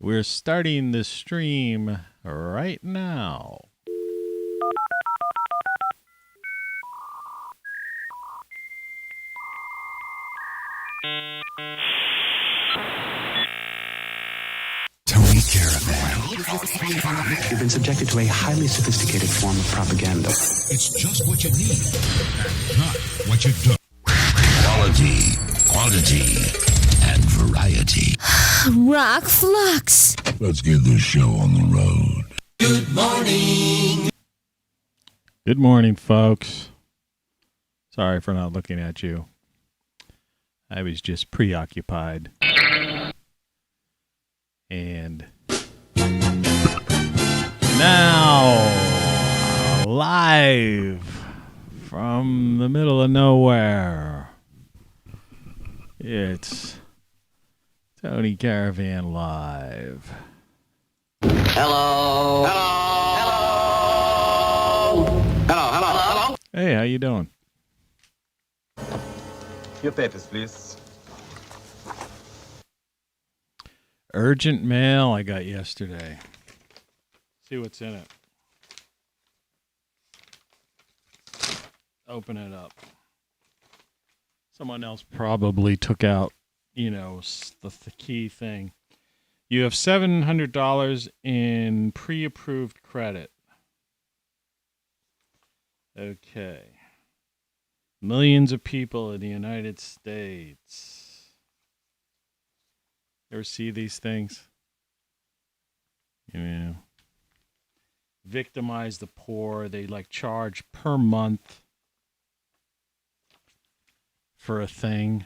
We're starting the stream right now. Tony Caravan. You've been subjected to a highly sophisticated form of propaganda. It's just what you need, and not what you don't. Quality, quantity, and variety. ROCKFLUX. Let's get this show on the road. Good morning. Good morning, folks. Sorry for not looking at you. I was just preoccupied. And now, live from the middle of nowhere, it's Tony Caravan Live. Hello. Hello. Hello. Hello. Hello. Hey, how you doing? Your papers, please. Urgent mail I got yesterday. See what's in it. Open it up. Someone else probably took out, the key thing. You have $700 in pre-approved credit. Okay. Millions of people in the United States. Ever see these things? Victimize the poor. They charge per month for a thing.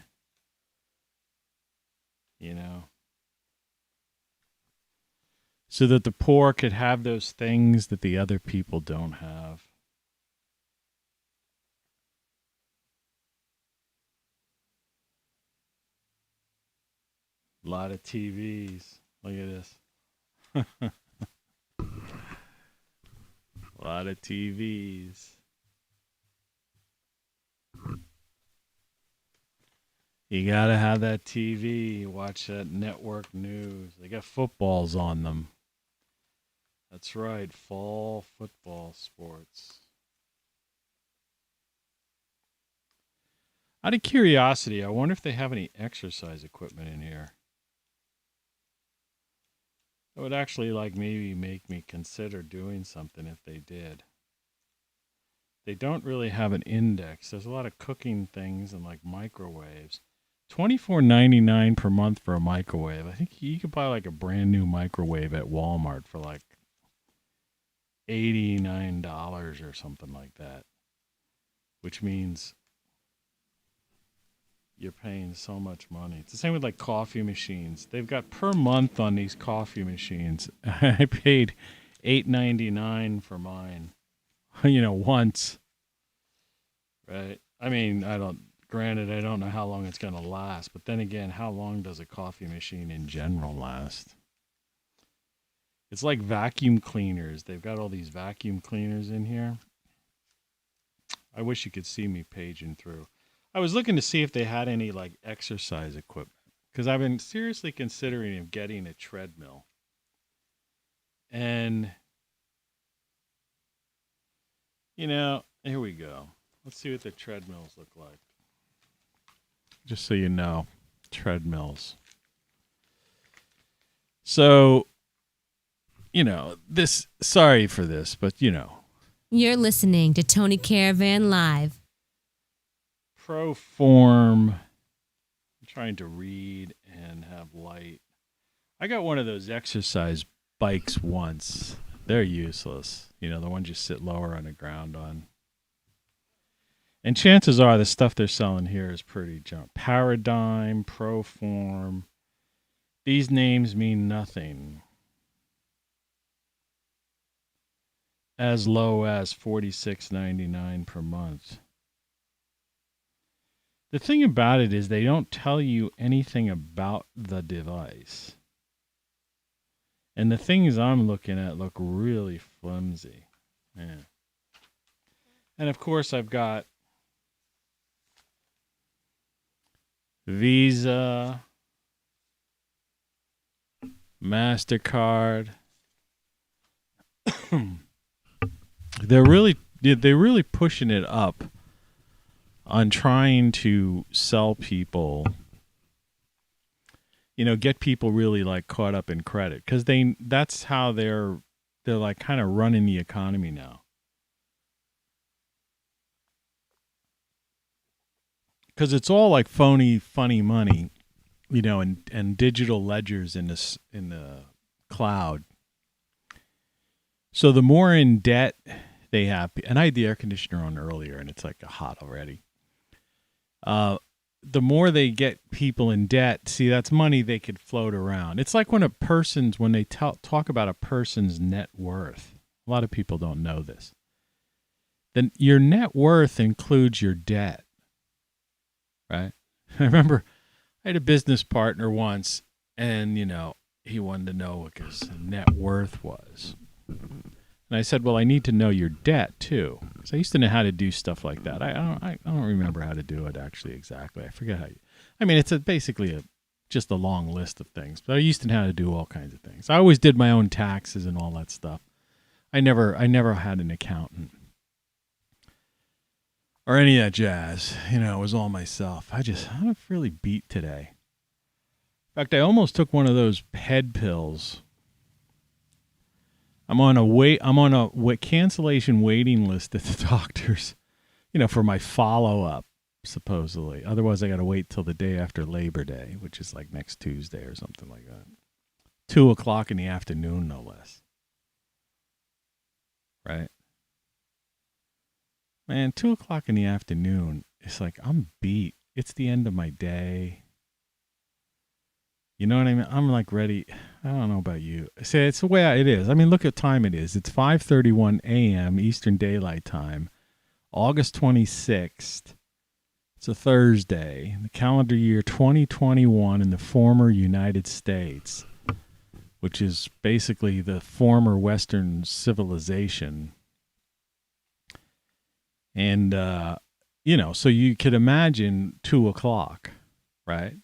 So that the poor could have those things that the other people don't have. A lot of TVs. Look at this. A lot of TVs. You gotta have that TV. Watch that network news. They got footballs on them. That's right. Fall football sports. Out of curiosity, I wonder if they have any exercise equipment in here. It would actually maybe make me consider doing something if they did. They don't really have an index. There's a lot of cooking things and microwaves. $24.99 per month for a microwave. I think you could buy a brand new microwave at Walmart for $89 or something like that. Which means you're paying so much money. It's the same with coffee machines. They've got per month on these coffee machines. I paid $8.99 for mine. Once. Right? Granted, I don't know how long it's going to last, but then again, how long does a coffee machine in general last? It's like vacuum cleaners. They've got all these vacuum cleaners in here. I wish you could see me paging through. I was looking to see if they had any exercise equipment because I've been seriously considering getting a treadmill. And, here we go. Let's see what the treadmills look like. Just so you know, treadmills. So, sorry for this, but You're listening to Tony Caravan Live. Proform. I'm trying to read and have light. I got one of those exercise bikes once. They're useless. The ones you sit lower on the ground on. And chances are the stuff they're selling here is pretty junk. Paradigm, Proform. These names mean nothing. As low as $46.99 per month. The thing about it is they don't tell you anything about the device. And the things I'm looking at look really flimsy. Yeah. And of course I've got Visa, MasterCard. They're really pushing it up on trying to sell people, get people really like caught up in credit, because that's how they're like kind of running the economy now. Because it's all like funny money, and digital ledgers in the cloud. So the more in debt they have, and I had the air conditioner on earlier, and it's like hot already. The more they get people in debt, see, that's money they could float around. It's like when they talk about a person's net worth. A lot of people don't know this. Then your net worth includes your debt, right? I remember I had a business partner once, and, he wanted to know what his net worth was. And I said, well, I need to know your debt, too. So I used to know how to do stuff like that. I don't remember how to do it, actually, exactly. I forget how it's basically just a long list of things. But I used to know how to do all kinds of things. I always did my own taxes and all that stuff. I never had an accountant or any of that jazz. It was all myself. I'm really beat today. In fact, I almost took one of those head pills. I'm on a cancellation waiting list at the doctor's, for my follow-up, supposedly. Otherwise, I got to wait till the day after Labor Day, which is like next Tuesday or something like that. 2:00 in the afternoon, no less. Right? Man, 2:00 in the afternoon, it's like I'm beat. It's the end of my day. You know what I mean? I'm like ready. I don't know about you. See, it's the way it is. I mean, look at time it is. It's 5:31 a.m. Eastern Daylight Time, August 26th. It's a Thursday. The calendar year 2021 in the former United States, which is basically the former Western civilization. And, so you could imagine 2:00, right?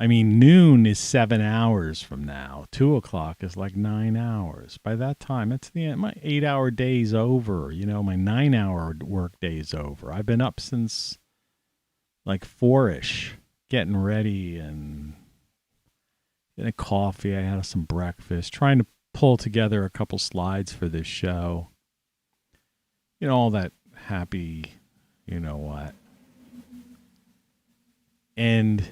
I mean, noon is 7 hours from now. 2:00 is like 9 hours. By that time, it's the end. My 8-hour day's over. My 9-hour work day's over. I've been up since like 4-ish, getting ready and getting a coffee. I had some breakfast, trying to pull together a couple slides for this show. All that happy, what. And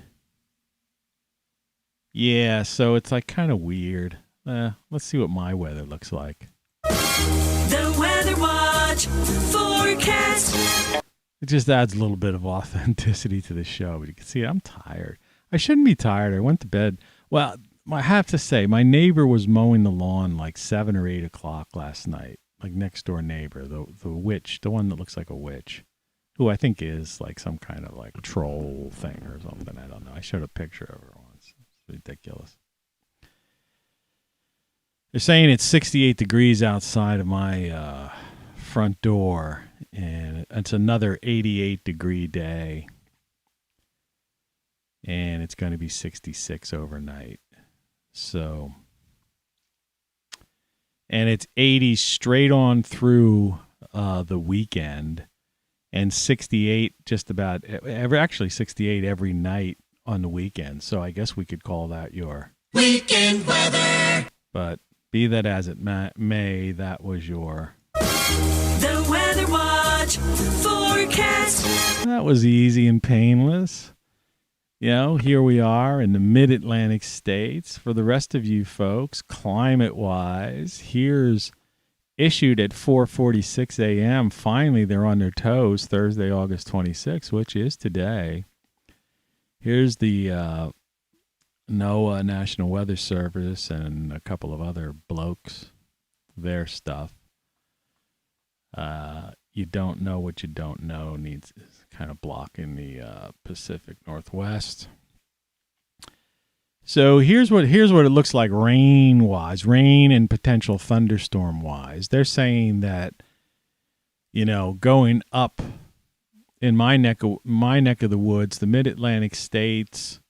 yeah, so it's like kind of weird. Let's see what my weather looks like. The Weather Watch forecast. It just adds a little bit of authenticity to the show. But you can see I'm tired. I shouldn't be tired. I went to bed. Well, I have to say, my neighbor was mowing the lawn like 7 or 8 o'clock last night. Like next door neighbor, the witch, the one that looks like a witch, who I think is like some kind of like troll thing or something. I don't know. I showed a picture of her once. It's ridiculous. They're saying it's 68 degrees outside of my front door, and it's another 88-degree day, and it's going to be 66 overnight. So, and it's 80 straight on through the weekend, and 68 just about actually 68 every night on the weekend. So I guess we could call that your Weekend weather. But be that as it may, that was your The Weather Watch forecast. That was easy and painless. Here we are in the mid-Atlantic states. For the rest of you folks, climate-wise, here's issued at 4:46 a.m. Finally, they're on their toes, Thursday, August 26th, which is today. Here's the NOAA, National Weather Service, and a couple of other blokes, their stuff. You don't know what you don't know needs kind of blocking the Pacific Northwest. So here's what it looks like rain and potential thunderstorm wise. They're saying that going up in my neck of the woods, the mid-Atlantic states,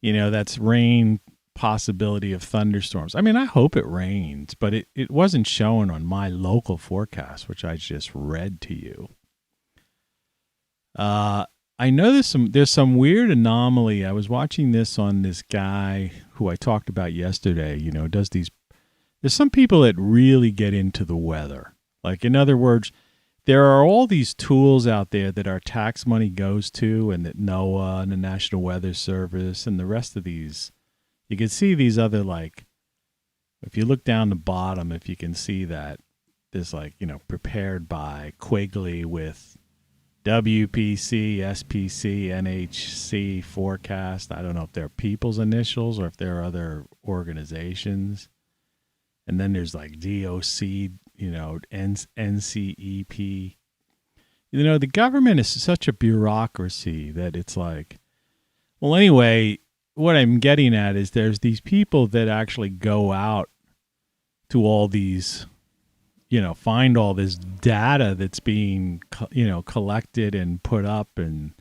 that's rain possibility of thunderstorms. I mean, I hope it rains, but it wasn't showing on my local forecast, which I just read to you. I know there's some weird anomaly. I was watching this on this guy who I talked about yesterday, there's some people that really get into the weather. Like, in other words, there are all these tools out there that our tax money goes to, and that NOAA and the National Weather Service and the rest of these, you can see these other, like, if you look down the bottom, if you can see that, there's like, prepared by Quigley with WPC, SPC, NHC forecast. I don't know if they're people's initials or if they're other organizations. And then there's like DOC, NCEP. The government is such a bureaucracy that it's like, well, anyway, what I'm getting at is there's these people that actually go out to all these, find all this data that's being, collected and put up and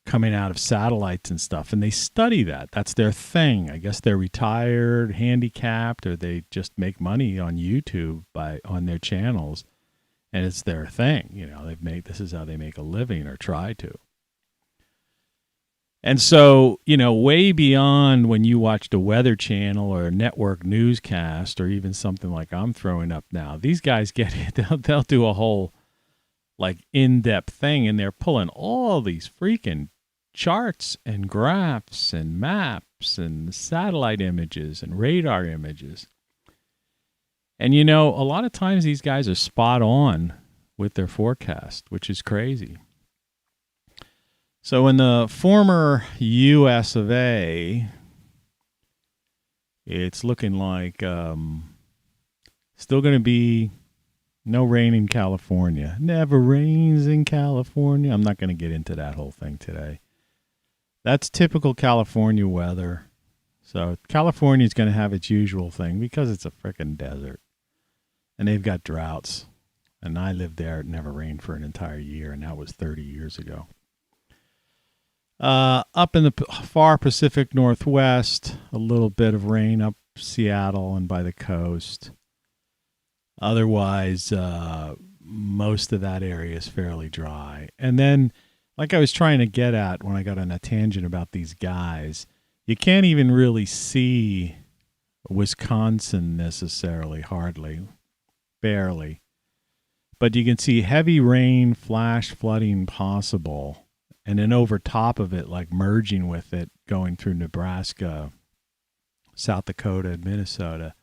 coming out of satellites and stuff. And they study that. That's their thing. I guess they're retired, handicapped, or they just make money on YouTube on their channels. And it's their thing. This is how they make a living, or try to. And so, way beyond when you watch the Weather Channel or a network newscast or even something like I'm throwing up now, these guys get it. They'll do a whole like in-depth thing, and they're pulling all these freaking charts and graphs and maps and satellite images and radar images. And, a lot of times these guys are spot on with their forecast, which is crazy. So in the former U.S. of A., it's looking like still going to be no rain in California. Never rains in California. I'm not going to get into that whole thing today. That's typical California weather. So California is going to have its usual thing because it's a frickin' desert. And they've got droughts. And I lived there. It never rained for an entire year, and that was 30 years ago. Up in the far Pacific Northwest, a little bit of rain up Seattle and by the coast. Otherwise, most of that area is fairly dry. And then, like I was trying to get at when I got on a tangent about these guys, you can't even really see Wisconsin necessarily, hardly, barely. But you can see heavy rain, flash flooding possible. And then over top of it, like merging with it, going through Nebraska, South Dakota, and Minnesota,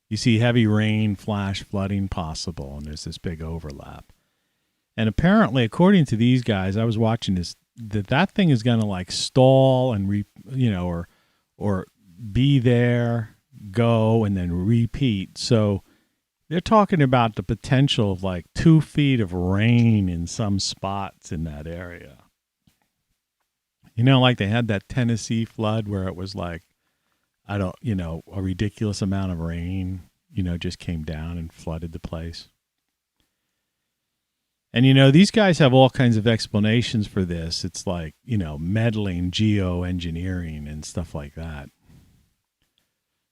you see heavy rain, flash flooding possible, and there's this big overlap. And apparently, according to these guys, I was watching this, that thing is going to like stall and or be there, go, and then repeat. So they're talking about the potential of like 2 feet of rain in some spots in that area. Like they had that Tennessee flood where it was like, a ridiculous amount of rain, just came down and flooded the place. And, these guys have all kinds of explanations for this. It's like, meddling geoengineering and stuff like that.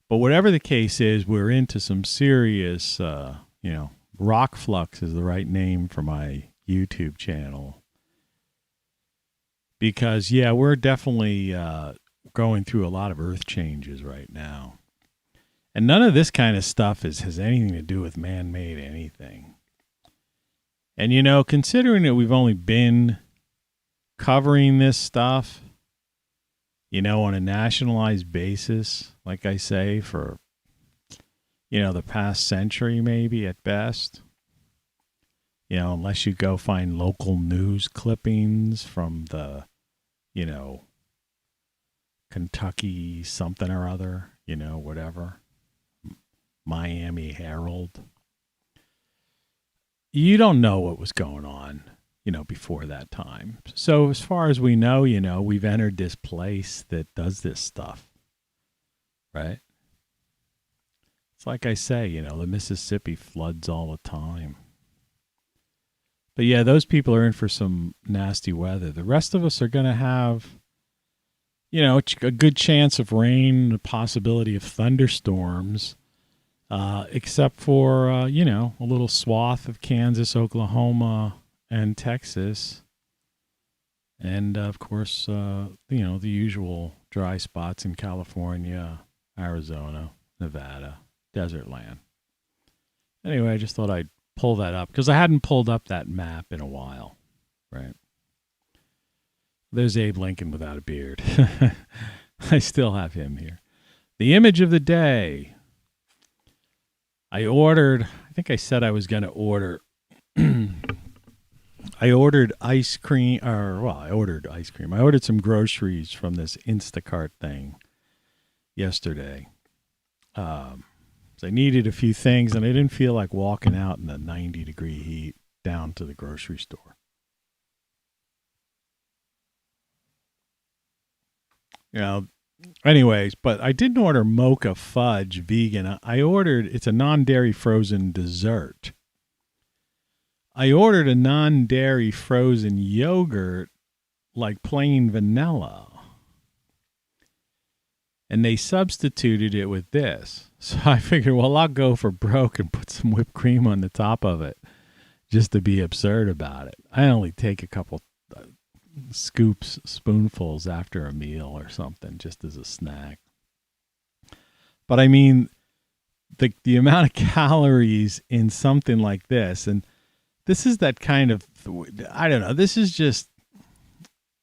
But whatever the case is, we're into some serious, ROCKFLUX is the right name for my YouTube channel. Because, we're definitely going through a lot of earth changes right now. And none of this kind of stuff has anything to do with man-made anything. And, considering that we've only been covering this stuff, on a nationalized basis, like I say, for, the past century maybe at best, unless you go find local news clippings from the, Kentucky something or other, whatever, Miami Herald. You don't know what was going on, before that time. So as far as we know, we've entered this place that does this stuff, right? It's like I say, the Mississippi floods all the time. But yeah, those people are in for some nasty weather. The rest of us are going to have, a good chance of rain, the possibility of thunderstorms, except for, a little swath of Kansas, Oklahoma, and Texas. And, of course, the usual dry spots in California, Arizona, Nevada, desert land. Anyway, I just thought I'd pull that up because I hadn't pulled up that map in a while, right? There's Abe Lincoln without a beard. I still have him here. The image of the day. I think I said I was going to order. I ordered ice cream. I ordered ice cream. I ordered some groceries from this Instacart thing yesterday. So I needed a few things, and I didn't feel like walking out in the 90-degree heat down to the grocery store. Anyways, but I didn't order mocha fudge vegan. I ordered, it's a non-dairy frozen dessert. I ordered a non-dairy frozen yogurt, like plain vanilla. And they substituted it with this. So I figured, well, I'll go for broke and put some whipped cream on the top of it just to be absurd about it. I only take a couple spoonfuls after a meal or something, just as a snack. But I mean, the amount of calories in something like this, and this is that kind of, I don't know, this is just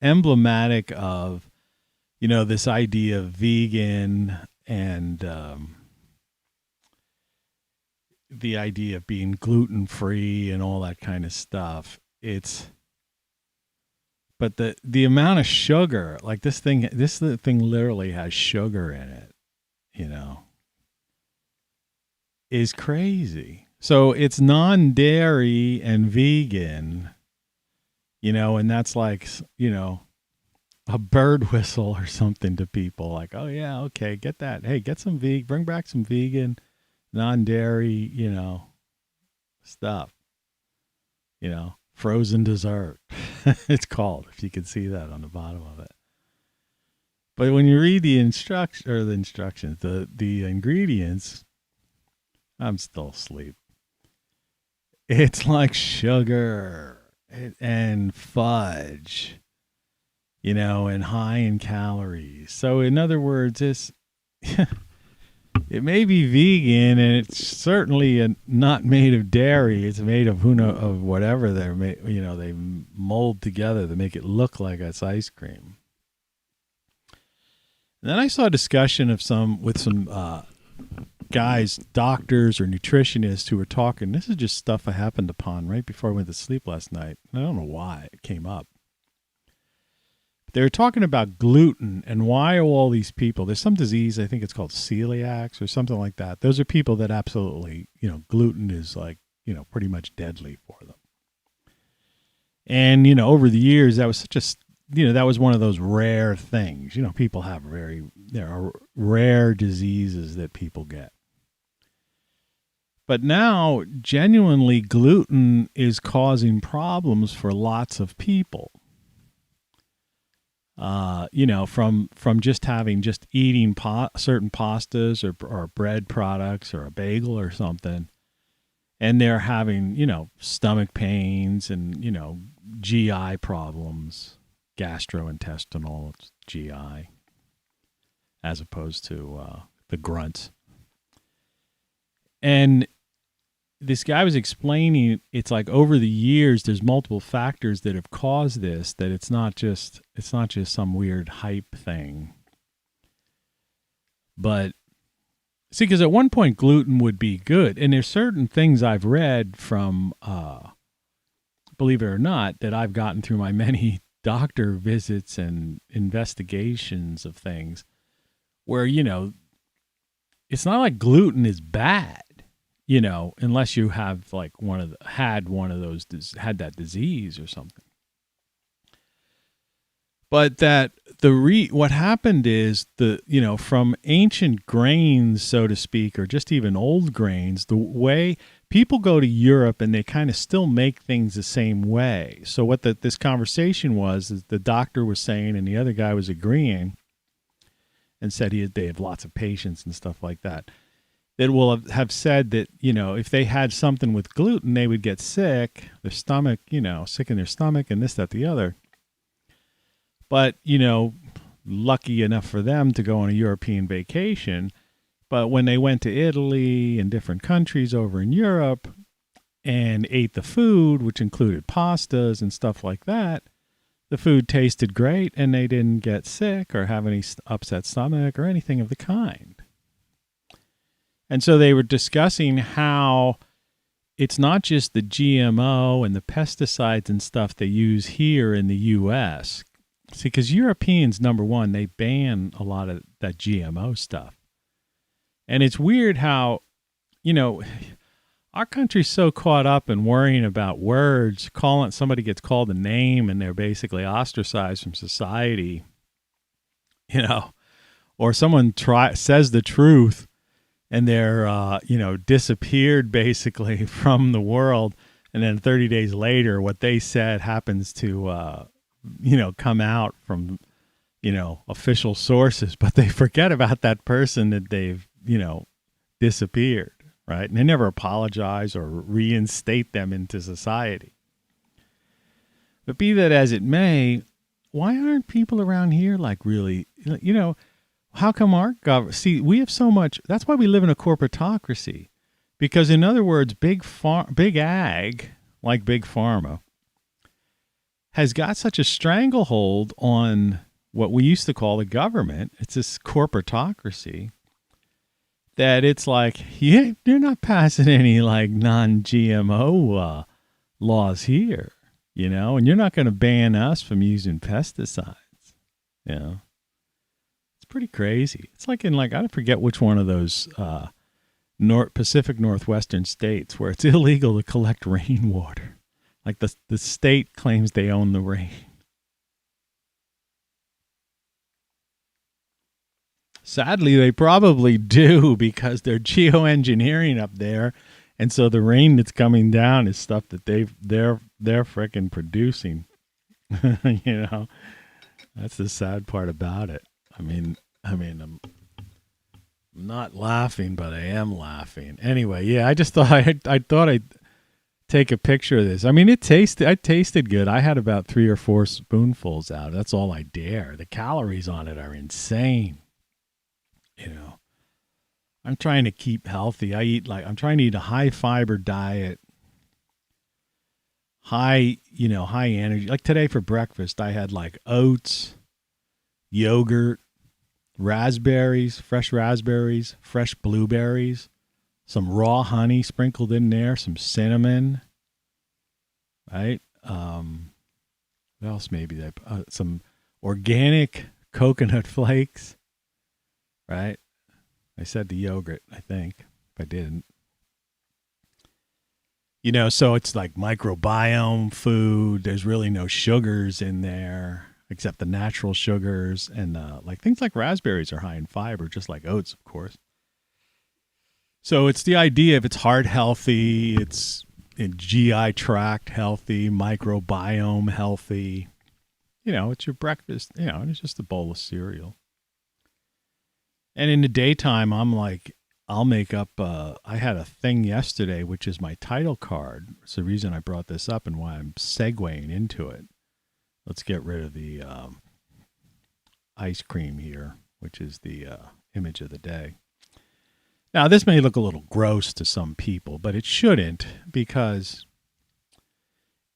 emblematic of, this idea of vegan and the idea of being gluten-free and all that kind of stuff. But the amount of sugar, like this thing literally has sugar in it, is crazy. So it's non-dairy and vegan, and that's like, a bird whistle or something to people. Like, oh yeah, okay, get that. Hey, get some bring back some vegan, non-dairy, stuff. Frozen dessert. It's called, if you can see that on the bottom of it. But when you read the instructions, the ingredients, I'm still asleep. It's like sugar and fudge, and high in calories. So in other words, it's it may be vegan, and it's certainly not made of dairy. It's made of of whatever they're made. They mold together to make it look like it's ice cream. And then I saw a discussion with some guys, doctors or nutritionists, who were talking. This is just stuff I happened upon right before I went to sleep last night. I don't know why it came up. They were talking about gluten and why are all these people, there's some disease, I think it's called celiacs or something like that. Those are people that absolutely, gluten is like, pretty much deadly for them. And, over the years, that was such a, that was one of those rare things. People have there are rare diseases that people get. But now, genuinely, gluten is causing problems for lots of people. From just eating certain pastas or bread products or a bagel or something, and they're having, stomach pains and, GI problems, gastrointestinal GI, as opposed to the grunts. And this guy was explaining, it's like over the years, there's multiple factors that have caused this, that it's not just some weird hype thing. But see, because at one point gluten would be good. And there's certain things I've read from, believe it or not, that I've gotten through my many doctor visits and investigations of things where, it's not like gluten is bad. Unless you have like had that disease or something. But that what happened is from ancient grains, so to speak, or just even old grains, the way people go to Europe and they kind of still make things the same way. So what this conversation was, is the doctor was saying, and the other guy was agreeing, and said they have lots of patients and stuff like that, that will have said that, if they had something with gluten, they would get sick, their stomach, sick in their stomach and this, that, the other. But, lucky enough for them to go on a European vacation. But when they went to Italy and different countries over in Europe and ate the food, which included pastas and stuff like that, the food tasted great and they didn't get sick or have any upset stomach or anything of the kind. And so they were discussing how it's not just the GMO and the pesticides and stuff they use here in the U.S. See, because Europeans, number one, they ban a lot of that GMO stuff. And it's weird how, our country's so caught up in worrying about words, somebody gets called a name and they're basically ostracized from society, or someone says the truth and they're, disappeared basically from the world. And then 30 days later, what they said happens to, come out from, official sources, but they forget about that person that they've, disappeared. Right? And they never apologize or reinstate them into society. But be that as it may, why aren't people around here really, how come our government, see, we have so much, that's why we live in a corporatocracy. Because in other words, big ag, like big pharma, has got such a stranglehold on what we used to call the government. It's this corporatocracy. That it's like, yeah, you're not passing any non-GMO laws here, and you're not going to ban us from using pesticides. It's pretty crazy. It's like in I forget which one of those Pacific Northwestern states where it's illegal to collect rainwater. Like the state claims they own the rain. Sadly, they probably do because they're geoengineering up there, and so the rain that's coming down is stuff that they're frickin' producing. That's the sad part about it. I'm not laughing, but I am laughing. Anyway, yeah, I just thought I'd take a picture of this. I tasted good. I had about 3 or 4 spoonfuls out. That's all I dare. The calories on it are insane. I'm trying to keep healthy. I'm trying to eat a high fiber diet, high energy. Like today for breakfast, I had oats, yogurt, raspberries, fresh blueberries, some raw honey sprinkled in there, some cinnamon, right? What else maybe? Some organic coconut flakes, right? I said the yogurt, I think, if I didn't. So it's like microbiome food. There's really no sugars in there except the natural sugars. And things like raspberries are high in fiber, just like oats, of course. So it's the idea of it's heart healthy, it's in GI tract healthy, microbiome healthy. It's your breakfast, and it's just a bowl of cereal. And in the daytime, I'll make up, I had a thing yesterday, which is my title card. It's the reason I brought this up and why I'm segueing into it. Let's get rid of the ice cream here, which is the image of the day. Now, this may look a little gross to some people, but it shouldn't because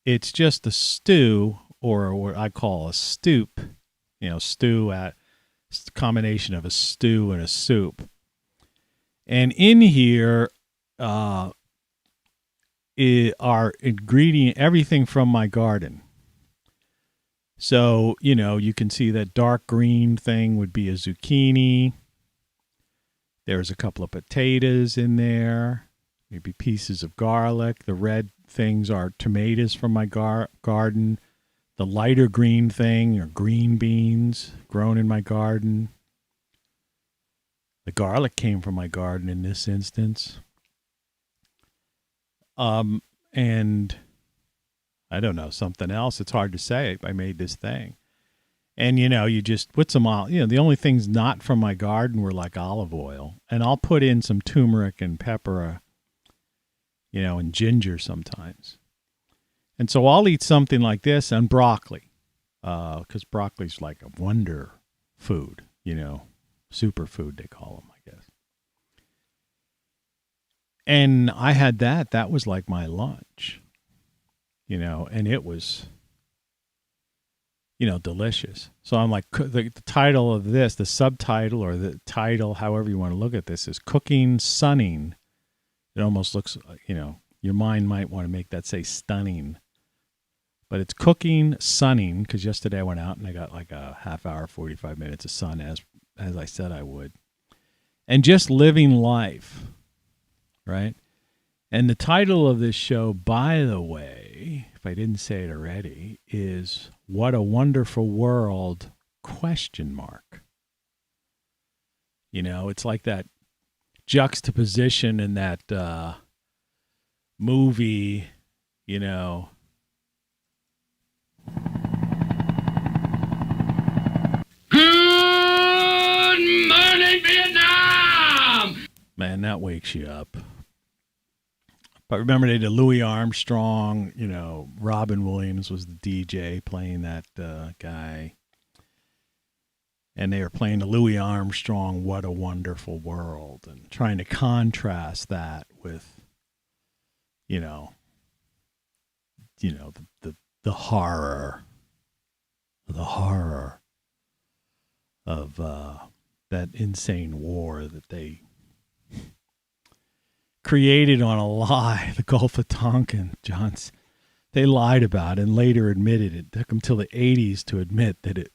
it's just a stew, or what I call a stoop, stew at combination of a stew and a soup. And in here are ingredient, everything from my garden. So, you can see that dark green thing would be a zucchini. There's a couple of potatoes in there, maybe pieces of garlic. The red things are tomatoes from my garden. The lighter green thing are green beans grown in my garden. The garlic came from my garden in this instance. And I don't know, something else. It's hard to say. I made this thing. And, you just put some, the only things not from my garden were like olive oil. And I'll put in some turmeric and pepper, and ginger sometimes. And so I'll eat something like this and broccoli, because broccoli's like a wonder food, superfood they call them, I guess. And I had that. That was like my lunch, and it was, delicious. So I'm like, the title of this, the subtitle or the title, however you want to look at this, is Cooking Sunning. It almost looks, your mind might want to make that say stunning. But it's Cooking Sunning, because yesterday I went out and I got like a half hour, 45 minutes of sun, as I said I would. And just living life, right? And the title of this show, by the way, if I didn't say it already, is What a Wonderful World, ? It's like that juxtaposition in that movie, Good morning, Vietnam! Man, that wakes you up. But remember, they did Louis Armstrong, Robin Williams was the DJ playing that guy. And they were playing the Louis Armstrong, What a Wonderful World, and trying to contrast that with, the horror of that insane war that they created on a lie, the Gulf of Tonkin, Johns. They lied about it and later admitted it. It took them till the 80s to admit that it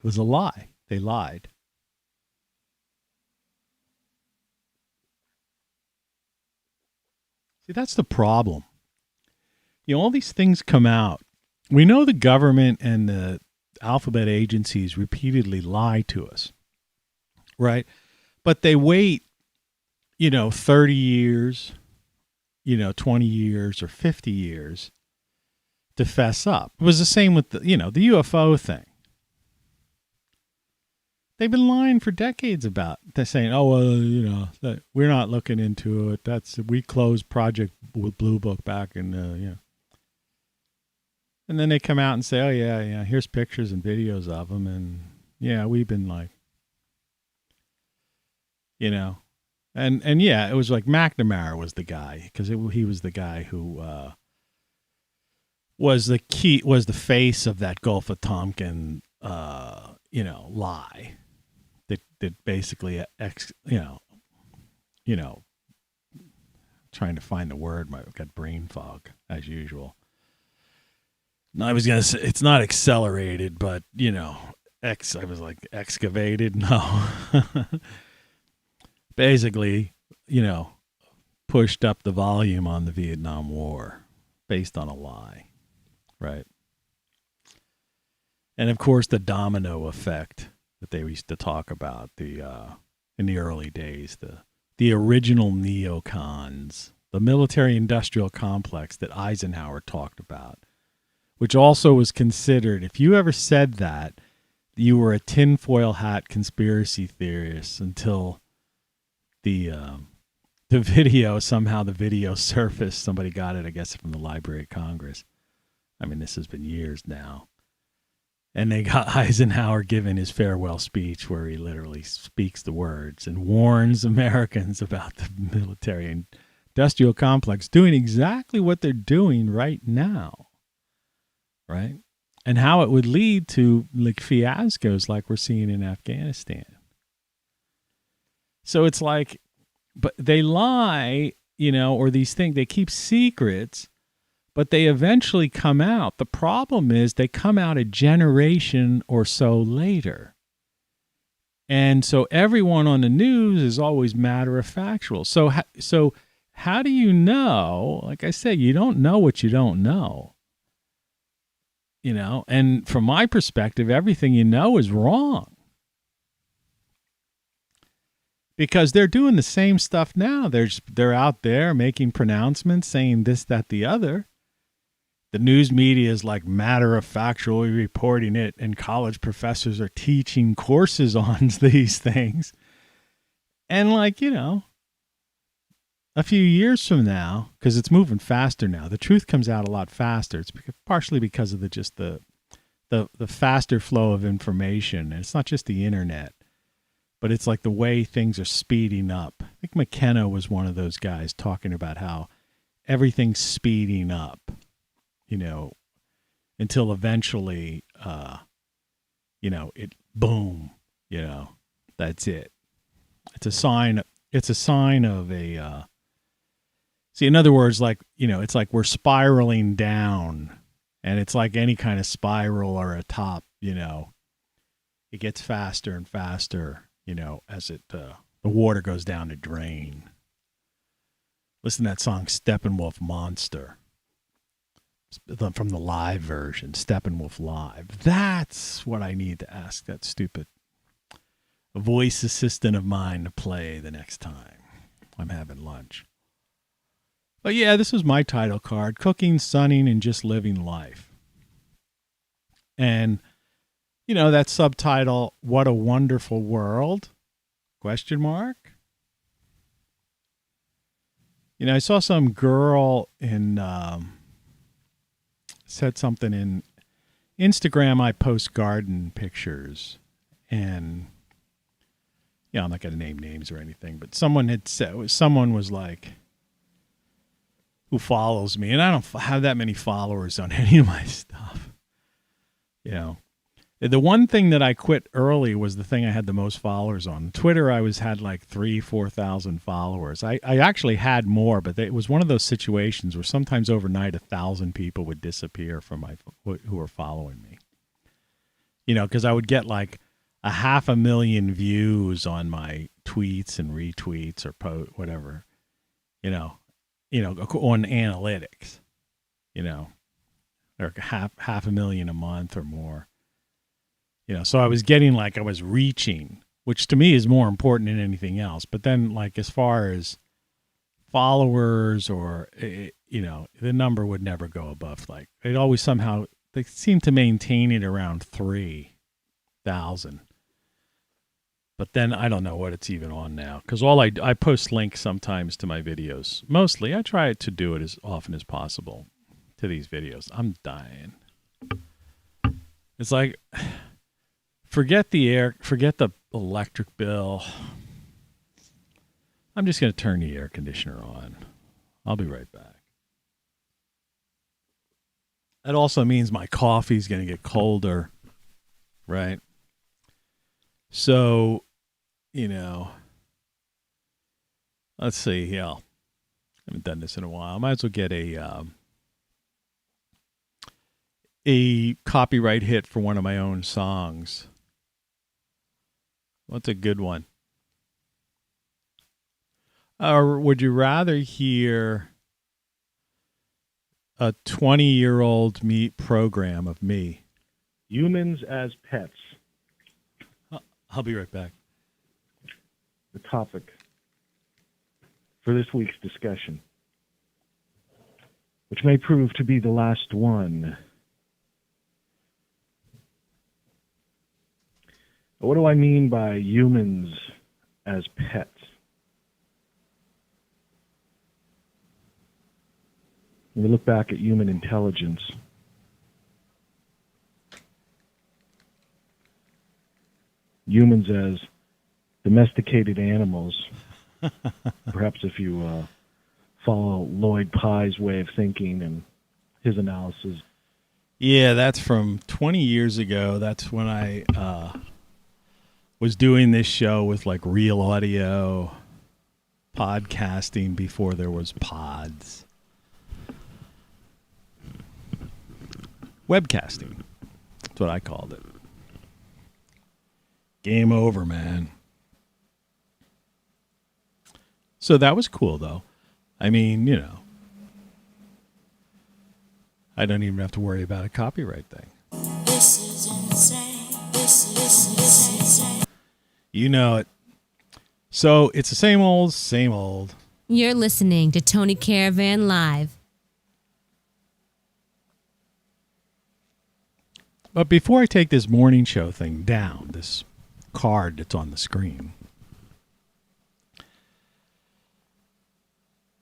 was a lie. They lied. See, that's the problem. All these things come out. We know the government and the alphabet agencies repeatedly lie to us, right? But they wait, 30 years, 20 years or 50 years to fess up. It was the same with the UFO thing. They've been lying for decades about. They're saying, "Oh, well, we're not looking into it. We closed Project Blue Book back in, And then they come out and say, "Oh yeah, here's pictures and videos of them," and we've been like, and yeah, it was like McNamara was the guy because he was the guy who was the face of that Gulf of Tonkin, lie. That basically, trying to find the word, I've got brain fog as usual. I was going to say, it's not accelerated, but, I was like, excavated? No. Basically, pushed up the volume on the Vietnam War based on a lie, right? And, of course, the domino effect that they used to talk about in the early days, the original neocons, the military-industrial complex that Eisenhower talked about, which also was considered, if you ever said that, you were a tinfoil hat conspiracy theorist until the video surfaced. Somebody got it, I guess, from the Library of Congress. I mean, this has been years now. And they got Eisenhower giving his farewell speech where he literally speaks the words and warns Americans about the military and industrial complex doing exactly what they're doing right now. Right? And how it would lead to like fiascos like we're seeing in Afghanistan. So it's like, but they lie, or these things, they keep secrets, but they eventually come out. The problem is they come out a generation or so later. And so everyone on the news is always matter of factual. So how do you know? Like I said, you don't know what you don't know. And from my perspective, everything you know is wrong. Because they're doing the same stuff now. They're out there making pronouncements, saying this, that, the other. The news media is like matter-of-factually reporting it, and college professors are teaching courses on these things. And like, a few years from now, because it's moving faster now, the truth comes out a lot faster. It's partially because of the faster flow of information. And it's not just the internet, but it's like the way things are speeding up. I think McKenna was one of those guys talking about how everything's speeding up, until eventually, it boom, that's it. It's a sign of a, see, in other words, like, it's like we're spiraling down, and it's like any kind of spiral or a top, it gets faster and faster, as the water goes down the drain. Listen to that song, Steppenwolf Monster, from the live version, Steppenwolf Live. That's what I need to ask that stupid voice assistant of mine to play the next time I'm having lunch. But yeah, this was my title card, Cooking, Sunning, and Just Living Life. And, that subtitle, What a Wonderful World, ? I saw some girl said something in Instagram. I post garden pictures, and I'm not going to name names or anything, but someone was like, who follows me, and I don't have that many followers on any of my stuff. The one thing that I quit early was the thing I had the most followers on. Twitter, I had like 3,000-4,000 followers. I actually had more, but it was one of those situations where sometimes overnight 1,000 people would disappear from who were following me. Because I would get like 500,000 views on my tweets and retweets or whatever, on analytics, or half a million a month or more. So I was getting like I was reaching, which to me is more important than anything else. But then, like, as far as followers or, the number would never go above, like, it always somehow, they seem to maintain it around 3,000. But then I don't know what it's even on now, because I post links sometimes to my videos. Mostly, I try to do it as often as possible to these videos. I'm dying. It's like, forget the electric bill. I'm just going to turn the air conditioner on. I'll be right back. That also means my coffee's going to get colder, right? So, let's see. Yeah, I haven't done this in a while. I might as well get a copyright hit for one of my own songs. What's a good one? Or would you rather hear a 20-year-old program of me? Humans as pets. I'll be right back. The topic for this week's discussion, which may prove to be the last one. What do I mean by humans as pets? When we look back at human intelligence, humans as domesticated animals, perhaps if you follow Lloyd Pye's way of thinking and his analysis. Yeah, that's from 20 years ago. That's when I was doing this show with like real audio podcasting before there was pods. Webcasting. That's what I called it. Game over, man. So that was cool, though. I mean, I don't even have to worry about a copyright thing. This is insane. This is insane. You know it. So it's the same old, same old. You're listening to Tony Caravan Live. But before I take this morning show thing down, this card that's on the screen,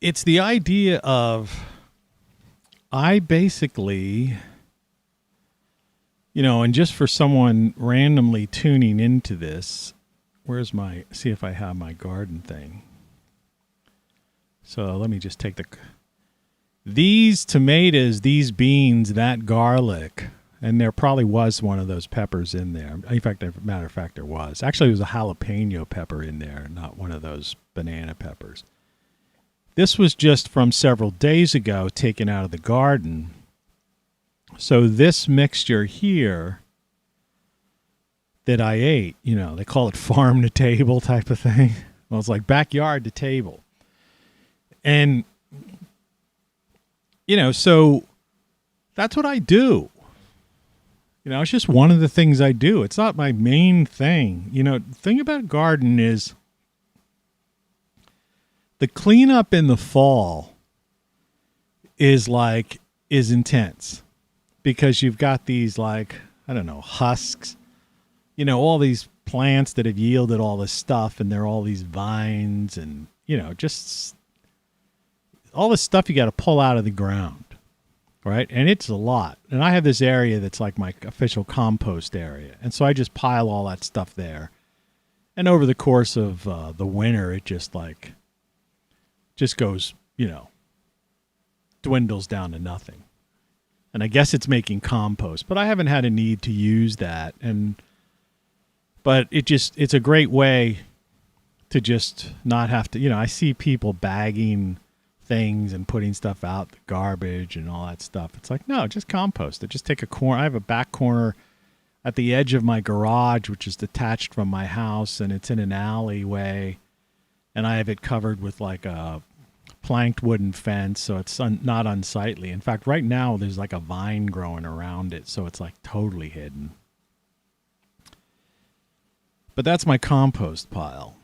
it's the idea of I basically, and just for someone randomly tuning into this, see if I have my garden thing. So let me just take these tomatoes, these beans, that garlic, and there probably was one of those peppers in there. In fact, as a matter of fact, there was. Actually, there was a jalapeno pepper in there, not one of those banana peppers. This was just from several days ago, taken out of the garden. So this mixture here that I ate, they call it farm to table type of thing. Well, it's like backyard to table. And, so that's what I do. It's just one of the things I do. It's not my main thing. The thing about garden is the cleanup in the fall is intense because you've got these husks, all these plants that have yielded all this stuff, and there are all these vines and, just all this stuff you got to pull out of the ground. Right. And it's a lot. And I have this area that's like my official compost area. And so I just pile all that stuff there. And over the course of the winter, it just goes, dwindles down to nothing. And I guess it's making compost, but I haven't had a need to use that. But it's a great way to just not have to, I see people bagging things and putting stuff out, the garbage and all that stuff. It's like, no, just compost it. Just take a corner. I have a back corner at the edge of my garage, which is detached from my house, and it's in an alleyway, and I have it covered with like a planked wooden fence, so it's not unsightly. In fact, right now there's like a vine growing around it, so it's like totally hidden. But that's my compost pile,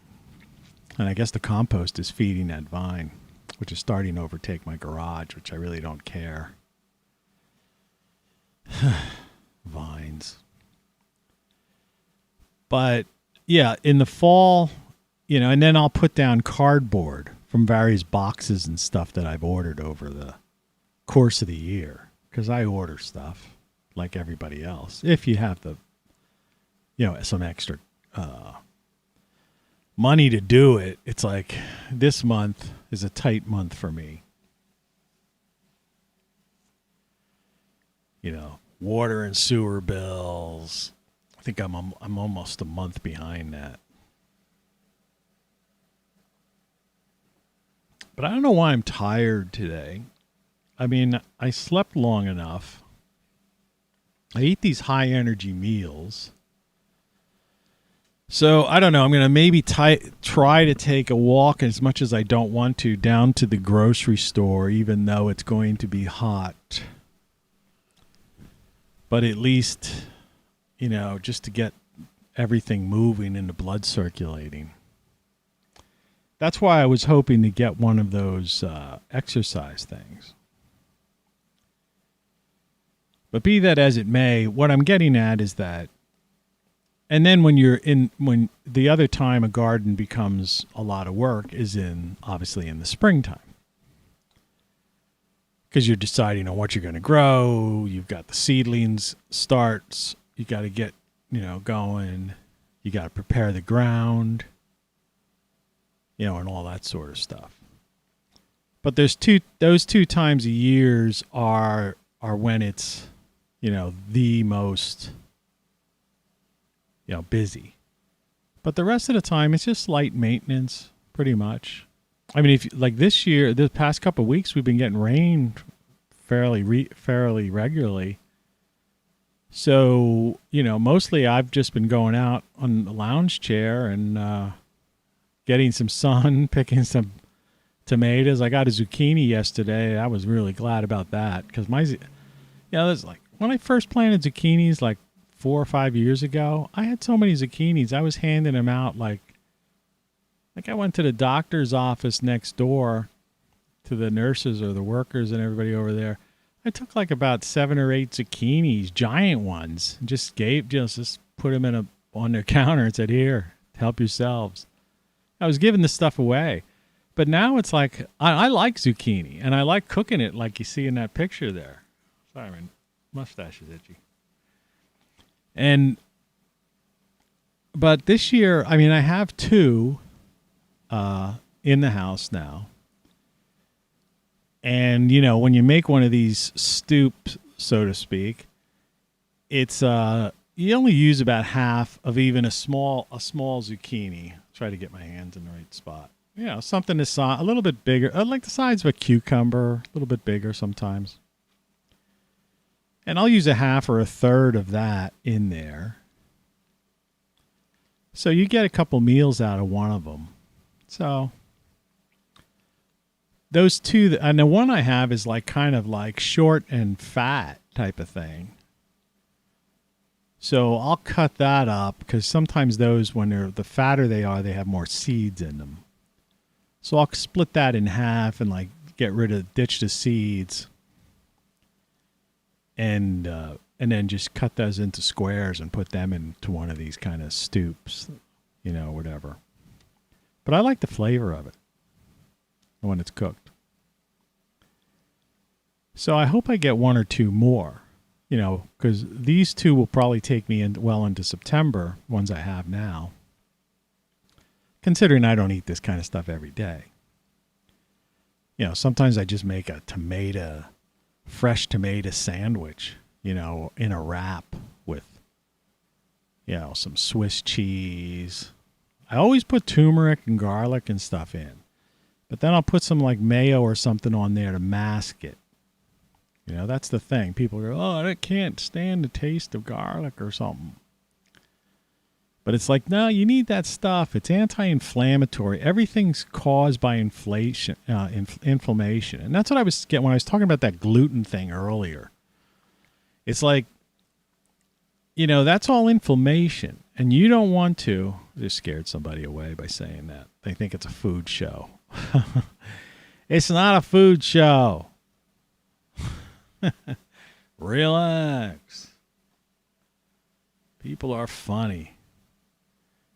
and I guess the compost is feeding that vine, which is starting to overtake my garage, which I really don't care. Vines. But, yeah, in the fall, and then I'll put down cardboard from various boxes and stuff that I've ordered over the course of the year. Because I order stuff like everybody else. If you have the, some extra money to do it, it's like this month is a tight month for me. Water and sewer bills. I think I'm almost a month behind that. But I don't know why I'm tired today. I mean, I slept long enough. I eat these high energy meals. So, I don't know. I'm going to maybe try to take a walk, as much as I don't want to, down to the grocery store, even though it's going to be hot. But at least, just to get everything moving and the blood circulating. That's why I was hoping to get one of those exercise things. But be that as it may, what I'm getting at is that, and then when the other time a garden becomes a lot of work is obviously in the springtime. Because you're deciding on what you're going to grow. You've got the seedlings starts. You got to get, going. You got to prepare the ground, and all that sort of stuff. But those two times a year are when it's, the most, busy. But the rest of the time, it's just light maintenance, pretty much. I mean, this year, the past couple of weeks, we've been getting rain fairly regularly. So, mostly I've just been going out on the lounge chair and getting some sun, picking some tomatoes. I got a zucchini yesterday. I was really glad about that because there's when I first planted zucchinis 4 or 5 years ago, I had so many zucchinis. I was handing them out like I went to the doctor's office next door to the nurses or the workers and everybody over there. I took like about 7 or 8 zucchinis, giant ones, and just put them on their counter and said, "Here, help yourselves." I was giving this stuff away. But now it's like, I like zucchini, and I like cooking it like you see in that picture there. Sorry, my mustache is itchy. But this year, I mean, I have 2 in the house now. And, you know, when you make one of these stoops, so to speak, it's you only use about half of even a small zucchini. Try to get my hands in the right spot. You know, something this size, a little bit bigger, like the size of a cucumber, a little bit bigger sometimes. And I'll use a half or a third of that in there. So you get a couple meals out of one of them. So those 2, and the one I have is like kind of like short and fat type of thing. So I'll cut that up because sometimes those, when the fatter they are, they have more seeds in them. So I'll split that in half and like ditch the seeds, and then just cut those into squares and put them into one of these kind of stoops, you know, whatever. But I like the flavor of it when it's cooked. So I hope I get 1 or 2 more, you know, because these 2 will probably take me well into September, ones I have now. Considering I don't eat this kind of stuff every day. You know, sometimes I just make a fresh tomato sandwich, you know, in a wrap with, you know, some Swiss cheese. I always put turmeric and garlic and stuff in. But then I'll put some like mayo or something on there to mask it. You know, that's the thing. People go, "Oh, I can't stand the taste of garlic or something." But it's like, no, you need that stuff. It's anti-inflammatory. Everything's caused by inflammation. And that's what I was getting when I was talking about that gluten thing earlier. It's like, you know, that's all inflammation. And you don't want to. I just scared somebody away by saying that. They think it's a food show. It's not a food show. Relax. People are funny.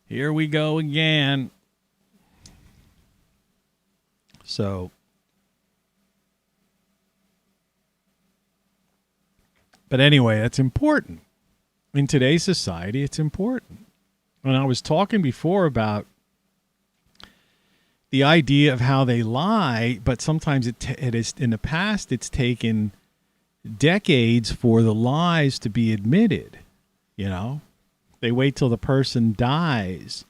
Here we go again. So, but anyway, it's important. In today's society, it's important. And I was talking before about the idea of how they lie, but sometimes it is, in the past, it's taken decades for the lies to be admitted, you know? They wait till the person dies,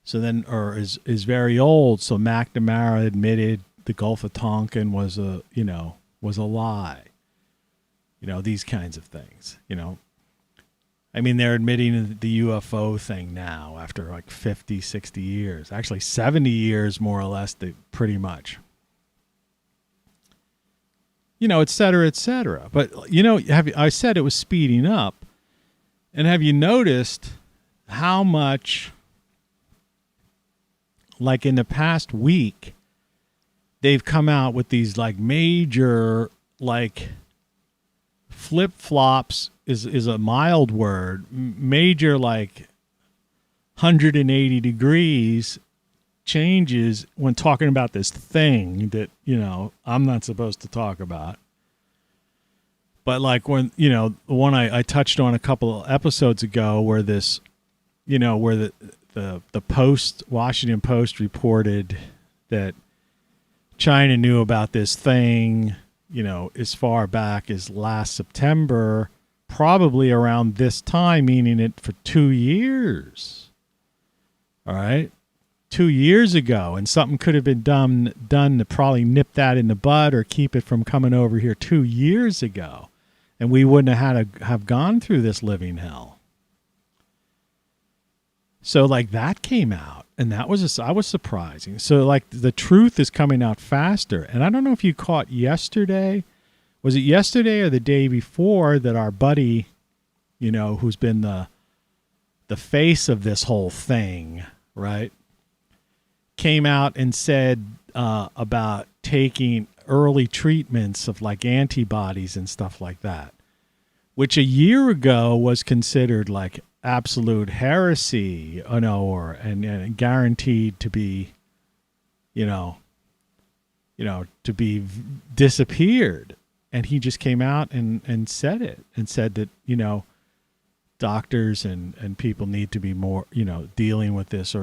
so then, or is very old. So McNamara admitted the Gulf of Tonkin was a lie. You know, these kinds of things. You know, I mean, they're admitting the UFO thing now after like 50, 60 years, actually 70 years more or less. Pretty much. You know, et cetera, et cetera. But you know, I said it was speeding up. And have you noticed how much, like in the past week, they've come out with these like major, like flip-flops is a mild word, major like 180 degrees changes when talking about this thing that, you know, I'm not supposed to talk about. But like when, you know, the one I touched on a couple of episodes ago where this, you know, where the Washington Post reported that China knew about this thing, you know, as far back as last September, probably around this time, meaning it for 2 years. All right. 2 years ago, and something could have been done to probably nip that in the bud or keep it from coming over here 2 years ago. And we wouldn't have had to have gone through this living hell. So like that came out, and that was I was surprising. So like the truth is coming out faster. And I don't know if you caught yesterday. Was it yesterday or the day before that our buddy, you know, who's been the face of this whole thing, right, came out and said about taking early treatments of like antibodies and stuff like that, which a year ago was considered like absolute heresy, and guaranteed to be, to be disappeared. And he just came out and said it, and said that, doctors and people need to be more, dealing with this.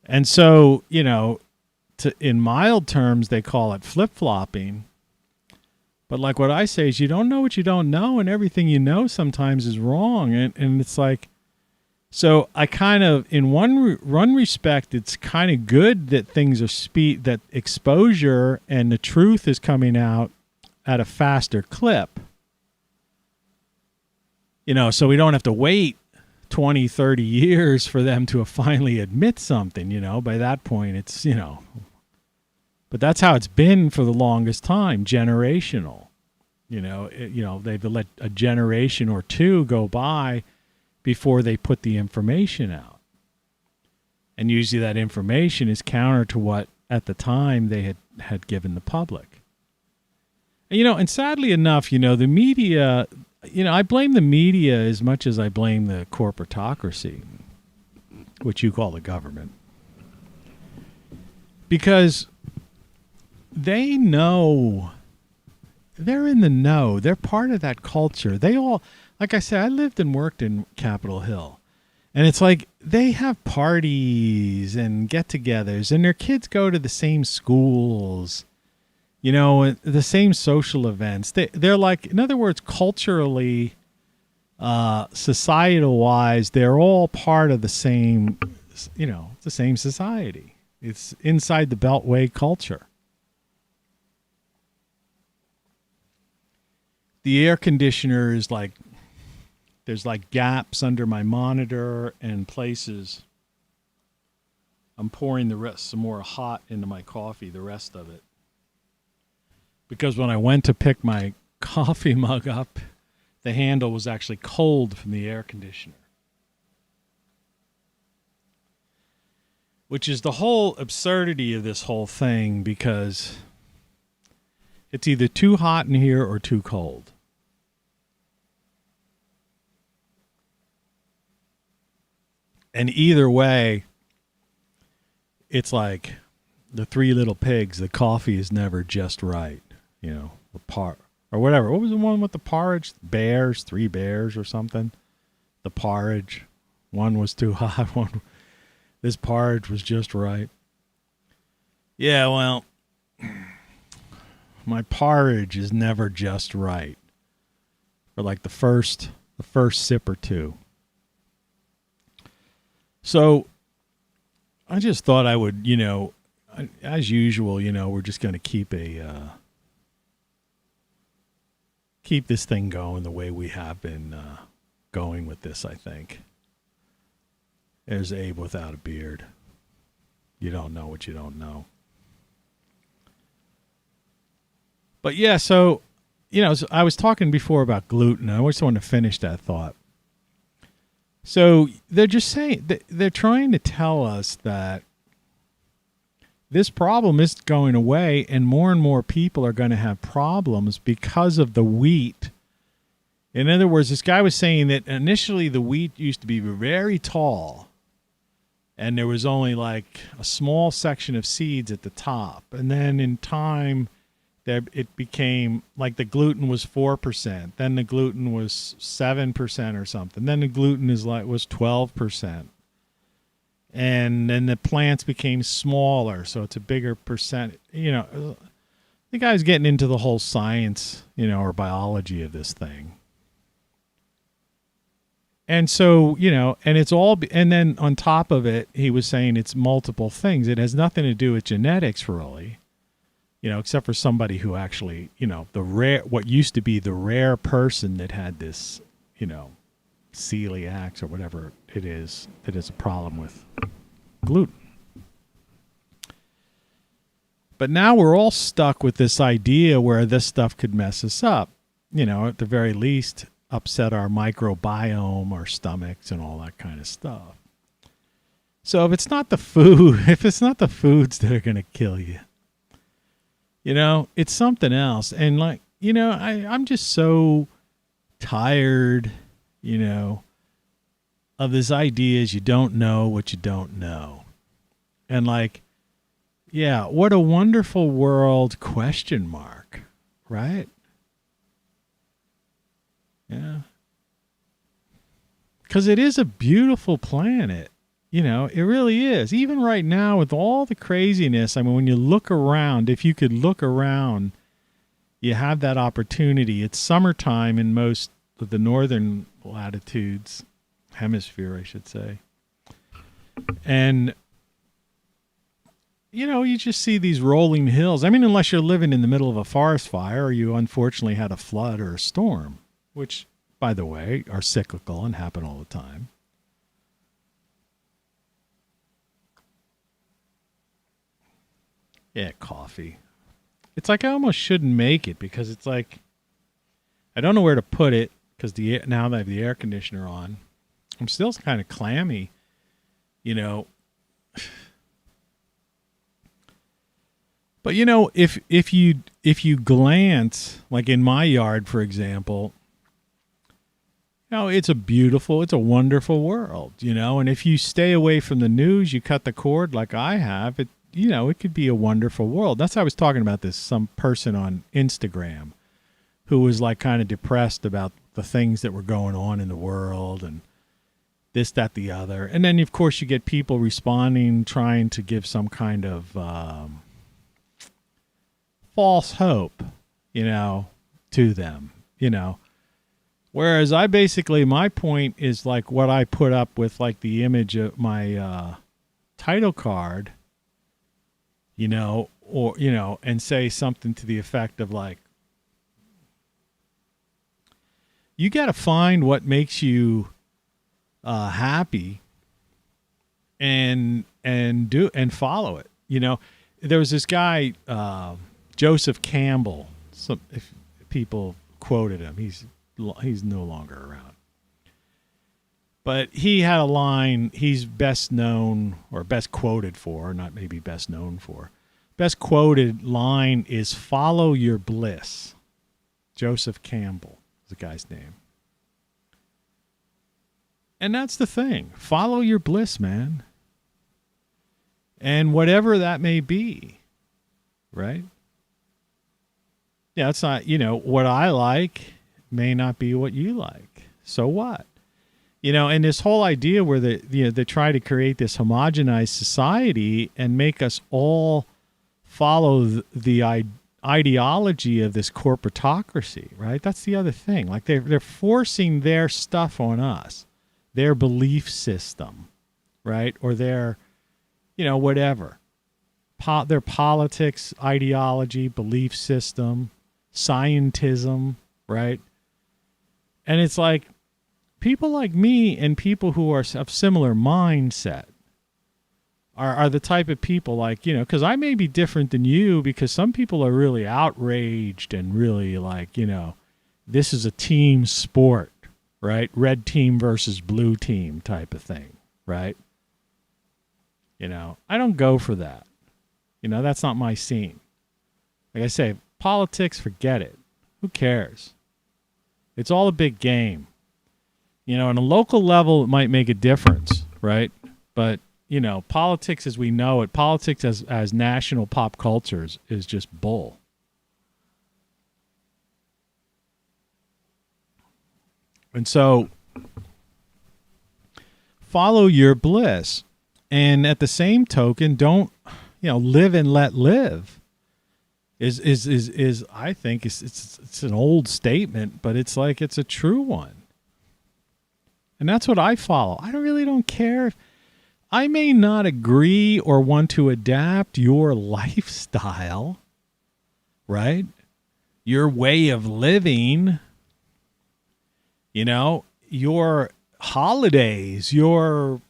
And so, in mild terms, they call it flip-flopping. But like what I say is, you don't know what you don't know, and everything you know sometimes is wrong. And it's like, so I kind of, in one respect, it's kind of good that things are that exposure and the truth is coming out at a faster clip. So we don't have to wait 20, 30 years for them to finally admit something, by that point it's, but that's how it's been for the longest time, generational. They've let a generation or two go by before they put the information out. And usually that information is counter to what at the time they had given the public. And sadly enough, the media, I blame the media as much as I blame the corporatocracy, which you call the government. Because they know, they're in the know. They're part of that culture. They all, like I said, I lived and worked in Capitol Hill. And it's like they have parties and get-togethers, and their kids go to the same schools, the same social events. They're like, in other words, culturally, societal-wise, they're all part of the same, the same society. It's inside the Beltway culture. The air conditioner is like, there's like gaps under my monitor and places. I'm pouring some more hot into my coffee, the rest of it. Because when I went to pick my coffee mug up, the handle was actually cold from the air conditioner. Which is the whole absurdity of this whole thing, because it's either too hot in here or too cold. And either way, it's like the Three Little Pigs, the coffee is never just right. Or whatever. What was the one with the porridge? Bears, 3 bears or something. The porridge. One was too hot. This porridge was just right. Yeah, well, my porridge is never just right. For like the first sip or two. So I just thought I would, as usual, we're just going to keep this thing going the way we have been going with this, I think. There's Abe without a beard. You don't know what you don't know. But yeah, so, I was talking before about gluten. I just wanted to finish that thought. So they're just saying, they're trying to tell us that this problem isn't going away, and more people are going to have problems because of the wheat. In other words, this guy was saying that initially the wheat used to be very tall, and there was only like a small section of seeds at the top. And then in time, it became like the gluten was 4%, then the gluten was 7% or something, then the gluten was 12%. And then the plants became smaller, so it's a bigger percent. The guy's getting into the whole science, or biology of this thing. And so, and it's all, and then on top of it, he was saying it's multiple things. It has nothing to do with genetics, really, except for somebody who actually, what used to be the rare person that had this, celiacs or whatever it is that is a problem with gluten. But now we're all stuck with this idea where this stuff could mess us up, at the very least upset our microbiome, our stomachs, and all that kind of stuff. So if it's not the food, if it's not the foods that are going to kill you, it's something else. And like, I'm just so tired, of this idea is you don't know what you don't know. And like, yeah, what a wonderful world, ? Right? Yeah. Because it is a beautiful planet. It really is. Even right now with all the craziness, I mean, when you look around, if you could look around, you have that opportunity. It's summertime in most of the northern latitudes, hemisphere, I should say. And, you just see these rolling hills. I mean, unless you're living in the middle of a forest fire or you unfortunately had a flood or a storm, which, by the way, are cyclical and happen all the time. Yeah, coffee. It's like I almost shouldn't make it because it's like I don't know where to put it because now that I have the air conditioner on, I'm still kind of clammy, But if you glance, like in my yard, for example, it's a wonderful world, and if you stay away from the news, you cut the cord like I have, it could be a wonderful world. That's how I was talking about this, some person on Instagram who was like kind of depressed about the things that were going on in the world and this, that, the other. And then, of course, you get people responding, trying to give some kind of false hope, to them, Whereas my point is like what I put up with, like the image of my title card, and say something to the effect of like, you got to find what makes you happy and follow it. There was this guy, Joseph Campbell. If people quoted him, he's no longer around. But he had a line he's best known or best quoted for, not maybe best known for. Best quoted line is "Follow your bliss." Joseph Campbell is the guy's name. And that's the thing. Follow your bliss, man. And whatever that may be, right? Yeah, it's not, what I like may not be what you like. So what? And this whole idea where they try to create this homogenized society and make us all follow the ideology of this corporatocracy, right? That's the other thing. Like they're forcing their stuff on us, their belief system, right? Or their, whatever. Their politics, ideology, belief system, scientism, right? And it's like people like me and people who are of similar mindset are the type of people like, because I may be different than you because some people are really outraged and really like, this is a team sport, right? Red team versus blue team type of thing, right? I don't go for that. That's not my scene. Like I say, politics, forget it. Who cares? It's all a big game. On a local level, it might make a difference, right? But, politics as we know it, politics as national pop cultures is just bull. And so, follow your bliss. And at the same token, don't, live and let live. Is I think it's an old statement, but it's like it's a true one. And that's what I follow. I really don't care. I may not agree or want to adapt your lifestyle, right? Your way of living, your holidays, your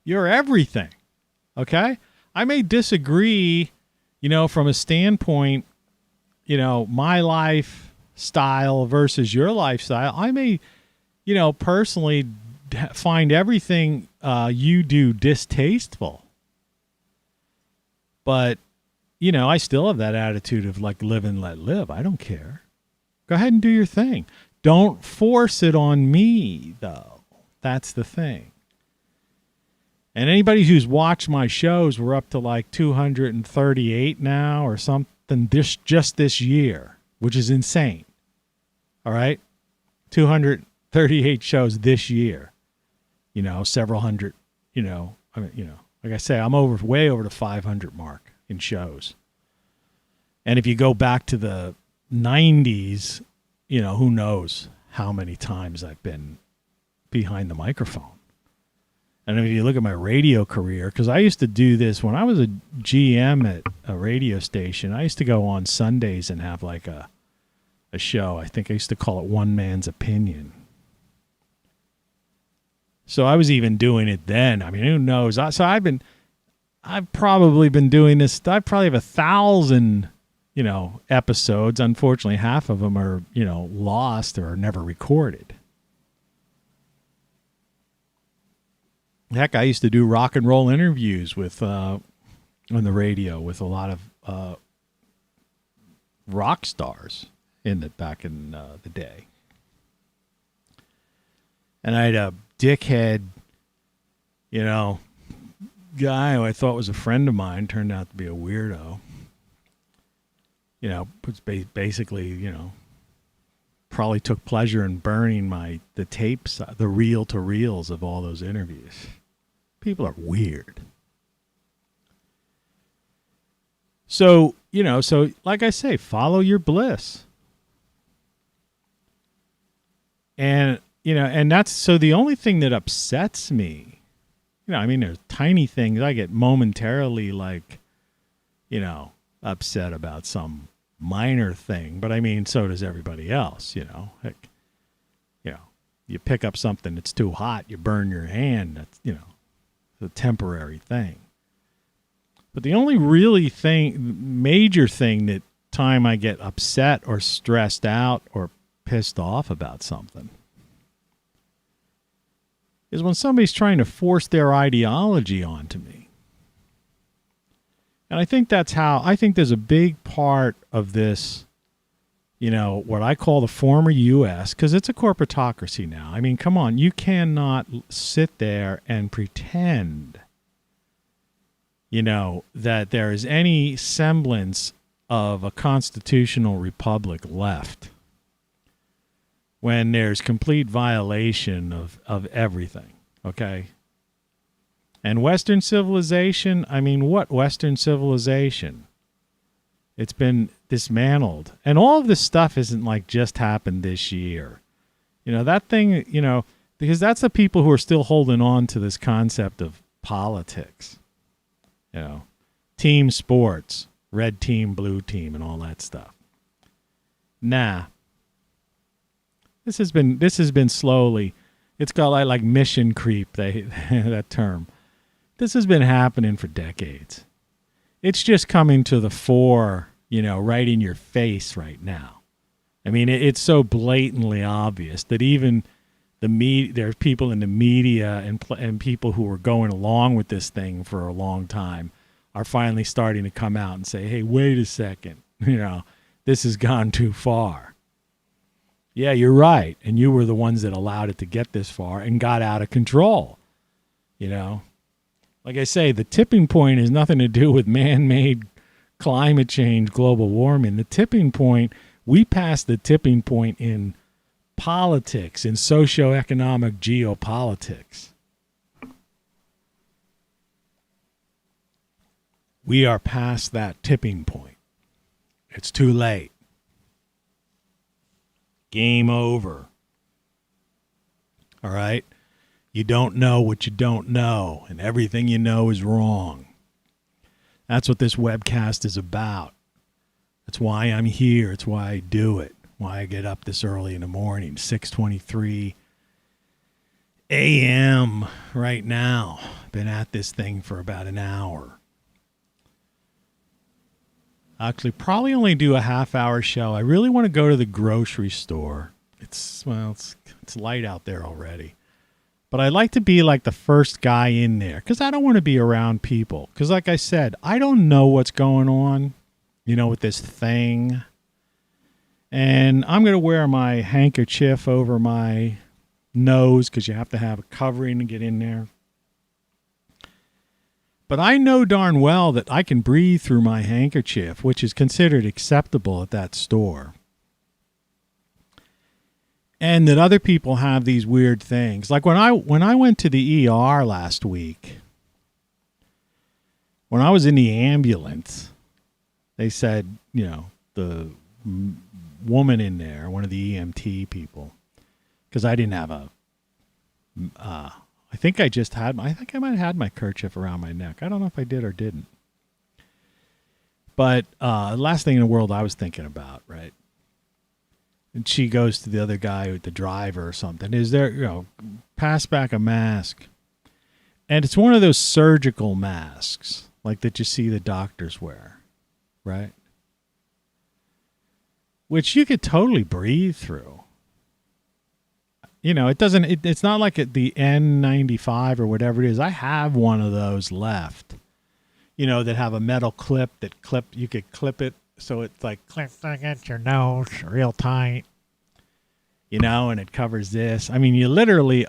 everything. Okay? I may disagree, from a standpoint, my lifestyle versus your lifestyle. I may, personally find everything you do distasteful. But, I still have that attitude of like live and let live. I don't care. Go ahead and do your thing. Don't force it on me, though. That's the thing. And anybody who's watched my shows, we're up to like 238 now or something just this year, which is insane. All right? 238 shows this year. Several hundred, like I say, I'm way over the 500 mark in shows. And if you go back to the 90s, who knows how many times I've been behind the microphone. And if you look at my radio career, because I used to do this when I was a GM at a radio station, I used to go on Sundays and have like a show. I think I used to call it One Man's Opinion. So I was even doing it then. I mean, who knows? I've probably been doing this. I probably have 1,000, episodes. Unfortunately, half of them are, lost or never recorded. Heck, I used to do rock and roll interviews with on the radio with a lot of rock stars back in the day. And I had a dickhead, guy who I thought was a friend of mine, turned out to be a weirdo. Basically, probably took pleasure in burning the tapes, the reel-to-reels of all those interviews. People are weird. So, like I say, follow your bliss. And, and that's, so the only thing that upsets me, there's tiny things I get momentarily upset about some minor thing, but so does everybody else, Heck, you pick up something that's too hot, you burn your hand, that's, a temporary thing. But the only major thing that time I get upset or stressed out or pissed off about something is when somebody's trying to force their ideology onto me. And I think there's a big part of this, what I call the former U.S., because it's a corporatocracy now. Come on, you cannot sit there and pretend, that there is any semblance of a constitutional republic left when there's complete violation of everything, okay? And Western civilization, what Western civilization? It's been dismantled. And all of this stuff isn't just happened this year. That thing, because that's the people who are still holding on to this concept of politics. Team sports, red team, blue team, and all that stuff. Nah. This has been slowly, it's got like mission creep, that term. This has been happening for decades. It's just coming to the fore, right in your face right now. It's so blatantly obvious that even there's people in the media and people who were going along with this thing for a long time are finally starting to come out and say, hey, wait a second, this has gone too far. Yeah, you're right. And you were the ones that allowed it to get this far and got out of control. Like I say, the tipping point has nothing to do with man-made climate change, global warming. The tipping point, we passed the tipping point in politics, in socioeconomic geopolitics. We are past that tipping point. It's too late. Game over. All right? You don't know what you don't know, and everything you know is wrong. That's what this webcast is about. That's why I'm here. It's why I do it. Why I get up this early in the morning, 6:23 a.m. right now. Been at this thing for about an hour. Actually, probably only do a half-hour show. I really want to go to the grocery store It's light out there already. But I like to be like the first guy in there because I don't want to be around people. Because like I said, I don't know what's going on, with this thing. And I'm going to wear my handkerchief over my nose because you have to have a covering to get in there. But I know darn well that I can breathe through my handkerchief, which is considered acceptable at that store. And that other people have these weird things. Like when I went to the ER last week, when I was in the ambulance, they said, the woman in there, one of the EMT people, because I didn't have I think I might have had my kerchief around my neck. I don't know if I did or didn't. But the last thing in the world I was thinking about, right? And she goes to the other guy, the driver or something. Is there, pass back a mask. And it's one of those surgical masks, like that you see the doctors wear, right? Which you could totally breathe through. It's not like the N95 or whatever it is. I have one of those left, that have a metal clip you could clip it. So it's like clip against your nose real tight, and it covers this. I mean,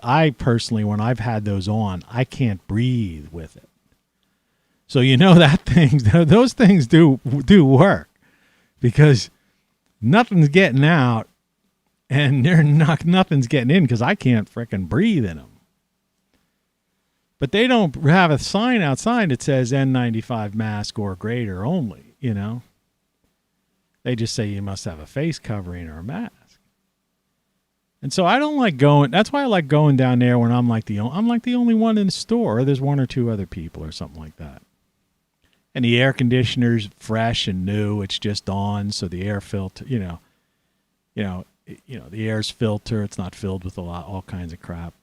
I personally, when I've had those on, I can't breathe with it. So those things do work because nothing's getting out and nothing's getting in because I can't frickin' breathe in them. But they don't have a sign outside that says N95 mask or greater only, They just say you must have a face covering or a mask. And so I don't like going. That's why I like going down there when I'm like the only one in the store. Or there's one or two other people or something like that. And the air conditioner's fresh and new. It's just on, so the air filter, the air's filter. It's not filled with all kinds of crap.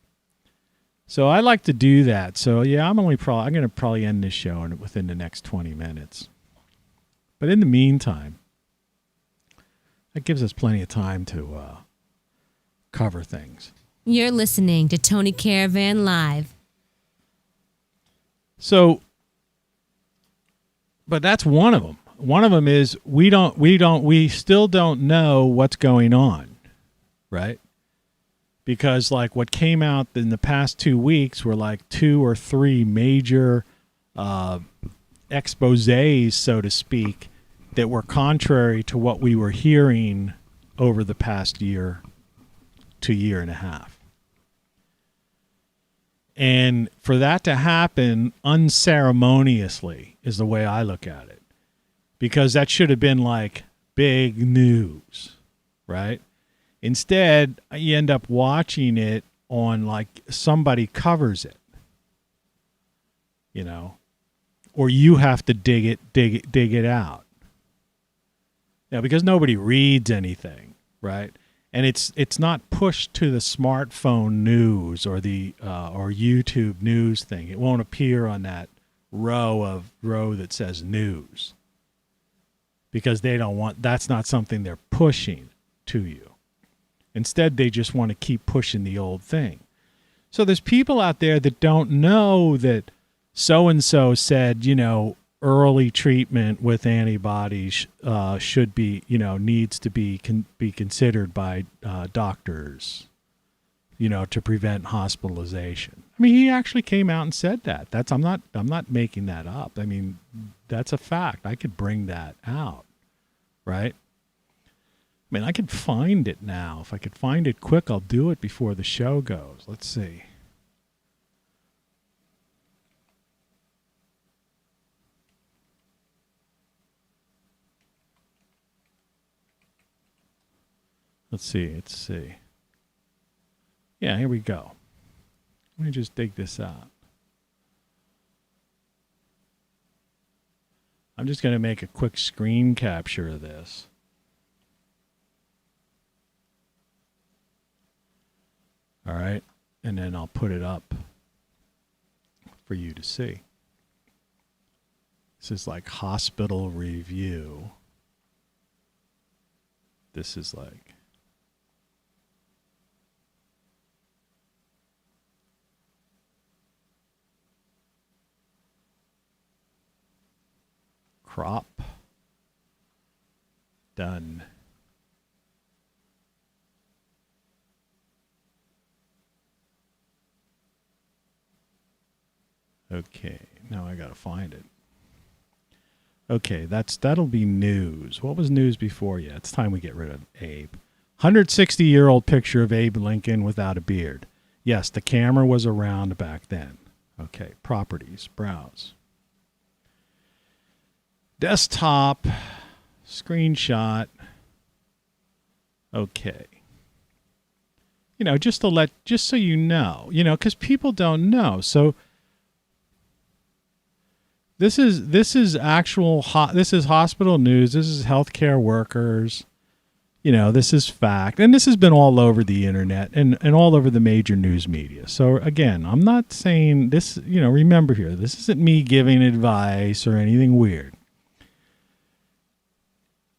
So I like to do that. So yeah, I'm going to probably end this show within the next 20 minutes. But in the meantime, that gives us plenty of time to cover things. You're listening to Tony Caravan Live. So, but that's one of them. One of them is we still don't know what's going on, right? Because like what came out in the past 2 weeks were like 2 or 3 major exposés, so to speak, that were contrary to what we were hearing over the past year to year and a half. And for that to happen unceremoniously is the way I look at it. Because that should have been like big news, right? Instead, you end up watching it on like somebody covers it, or you have to dig it out. Yeah, because nobody reads anything, right? And it's not pushed to the smartphone news or the or YouTube news thing. It won't appear on that row that says news because they don't want. That's not something they're pushing to you. Instead, they just want to keep pushing the old thing. So there's people out there that don't know that so and so said, early treatment with antibodies should be, needs to be considered by doctors, to prevent hospitalization. I mean, he actually came out and said that. I'm not making that up. I mean, that's a fact. I could bring that out, right? I mean, I could find it now. If I could find it quick, I'll do it before the show goes. Let's see. Let's see. Yeah, here we go. Let me just dig this out. I'm just going to make a quick screen capture of this. All right, and then I'll put it up for you to see. This is like hospital review. This is like crop. Done. Okay, now I gotta find it. Okay, that'll be news. What was news before? Yeah, it's time we get rid of Abe. 160-year-old picture of Abe Lincoln without a beard. Yes, the camera was around back then. Okay, properties, browse. Desktop, screenshot. Okay. Just so you know, because people don't know. So this is actual, this is hospital news. This is healthcare workers. This is fact. And this has been all over the internet and all over the major news media. So again, I'm not saying this, remember here, this isn't me giving advice or anything weird.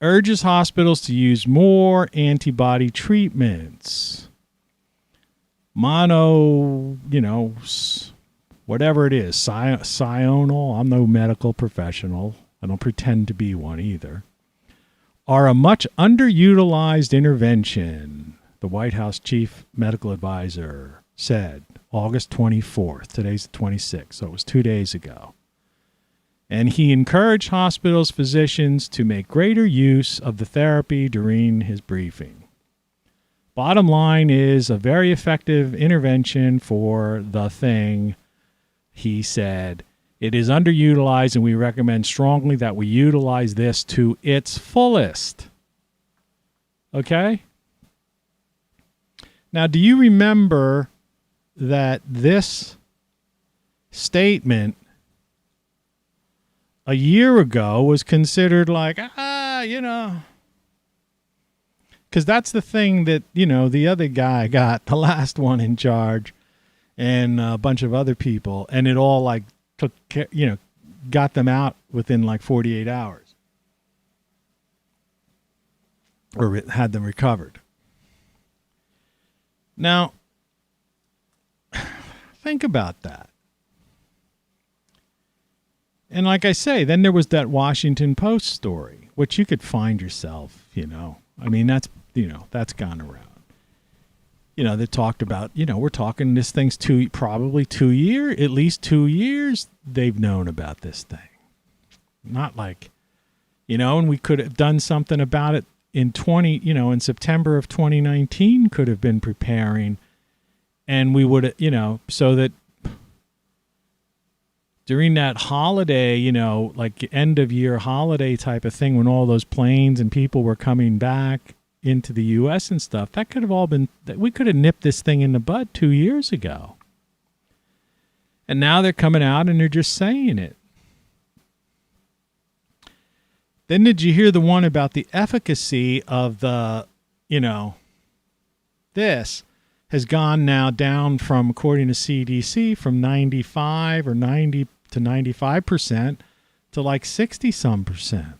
Urges hospitals to use more antibody treatments. Mono, whatever it is, Sionol, I'm no medical professional. I don't pretend to be one either. Are a much underutilized intervention, the White House chief medical advisor said August 24th. Today's the 26th, so it was 2 days ago. And he encouraged hospitals' physicians to make greater use of the therapy during his briefing. Bottom line is a very effective intervention for the thing, he said. It is underutilized, and we recommend strongly that we utilize this to its fullest. Okay? Now, do you remember that this statement a year ago was considered like, because that's the thing that, the other guy got, the last one in charge, and a bunch of other people, and it all like took, got them out within like 48 hours, or had them recovered. Now, think about that. And like I say, then there was that Washington Post story, which you could find yourself, I mean, that's gone around. They talked about, we're talking this thing's probably 2 years, at least 2 years they've known about this thing. Not like, and we could have done something about it in in September of 2019 could have been preparing, and we would, so that during that holiday, like end of year holiday type of thing, when all those planes and people were coming back into the U.S. and stuff, that could have all been, we could have nipped this thing in the bud 2 years ago. And now they're coming out and they're just saying it. Then did you hear the one about the efficacy of the, this has gone now down from, according to CDC, from 95 or 90 to 95% to like 60 some percent.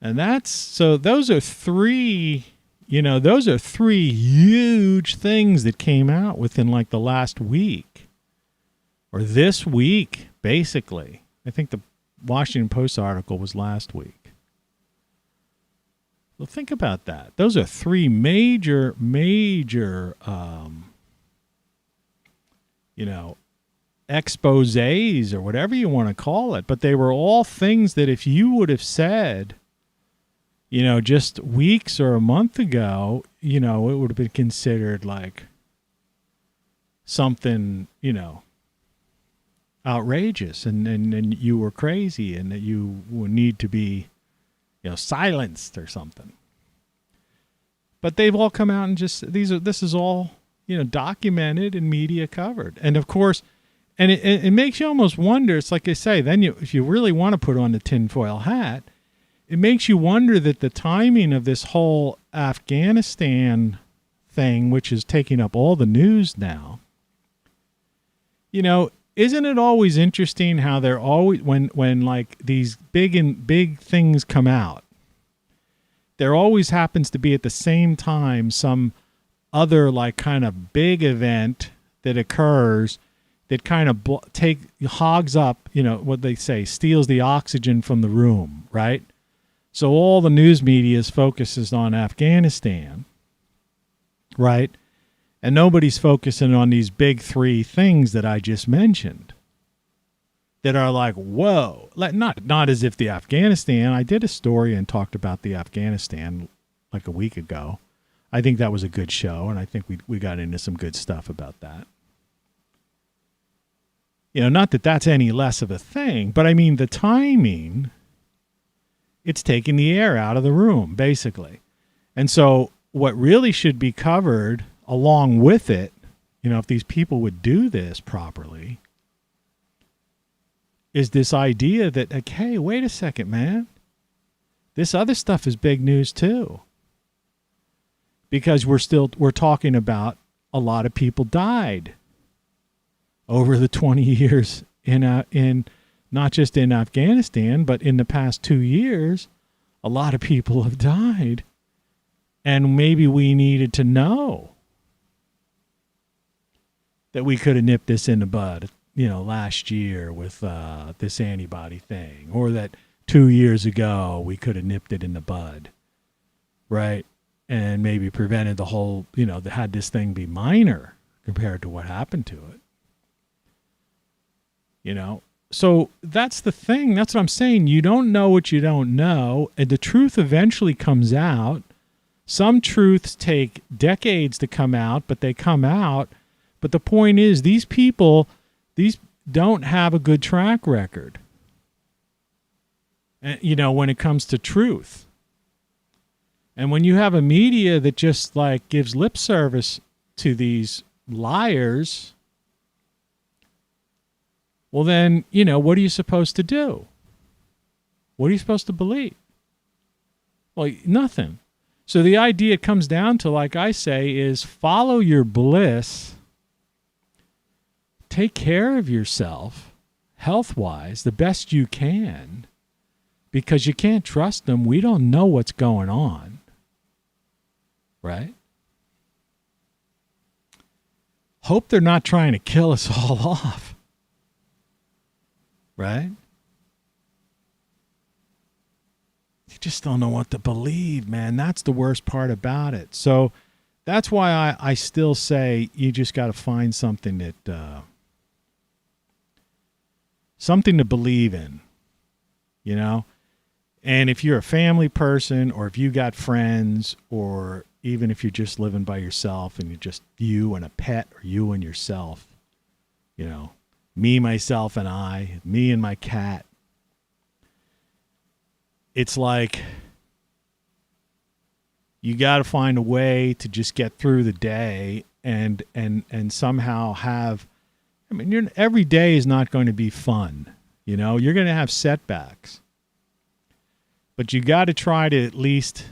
And those are three huge things that came out within like the last week or this week, basically. I think the Washington Post article was last week. Well, think about that. Those are three major, exposés or whatever you want to call it. But they were all things that if you would have said, just weeks or a month ago, it would have been considered like something, outrageous and you were crazy and that you would need to be, silenced or something. But they've all come out and this is all, documented and media covered. And of course, and it makes you almost wonder, it's like I say, then if you really want to put on the tinfoil hat, it makes you wonder that the timing of this whole Afghanistan thing, which is taking up all the news now, isn't it always interesting how they're always, when like these big things come out, there always happens to be at the same time some other like kind of big event that occurs that kind of hogs up, what they say, steals the oxygen from the room, right? So all the news media focuses on Afghanistan, right? And nobody's focusing on these big three things that I just mentioned that are like, whoa, like not as if the Afghanistan, I did a story and talked about the Afghanistan like a week ago. I think that was a good show, and I think we got into some good stuff about that. Not that that's any less of a thing, but I mean the timing, it's taking the air out of the room, basically. And so what really should be covered along with it, if these people would do this properly, is this idea that, like, hey, wait a second, man. This other stuff is big news too. Because we're talking about a lot of people died over the 20 years in not just in Afghanistan, but in the past 2 years, a lot of people have died. And maybe we needed to know that we could have nipped this in the bud, last year with this antibody thing, or that 2 years ago we could have nipped it in the bud, right? And maybe prevented the whole, had this thing be minor compared to what happened to it. So that's the thing. That's what I'm saying. You don't know what you don't know, and the truth eventually comes out. Some truths take decades to come out, but they come out. But the point is, these people, don't have a good track record. And, when it comes to truth. And when you have a media that just like gives lip service to these liars, well then, what are you supposed to do? What are you supposed to believe? Well, nothing. So the idea comes down to, like I say, is follow your bliss. Take care of yourself health-wise the best you can, because you can't trust them. We don't know what's going on. Right? Hope they're not trying to kill us all off. Right? You just don't know what to believe, man. That's the worst part about it. So that's why I still say you just got to find something that, something to believe in, And if you're a family person, or if you got friends, or even if you're just living by yourself and you're just you and a pet, or you and yourself, me, myself, and I, me and my cat. It's like you got to find a way to just get through the day and somehow have, every day is not going to be fun. You're going to have setbacks. But you got to try to at least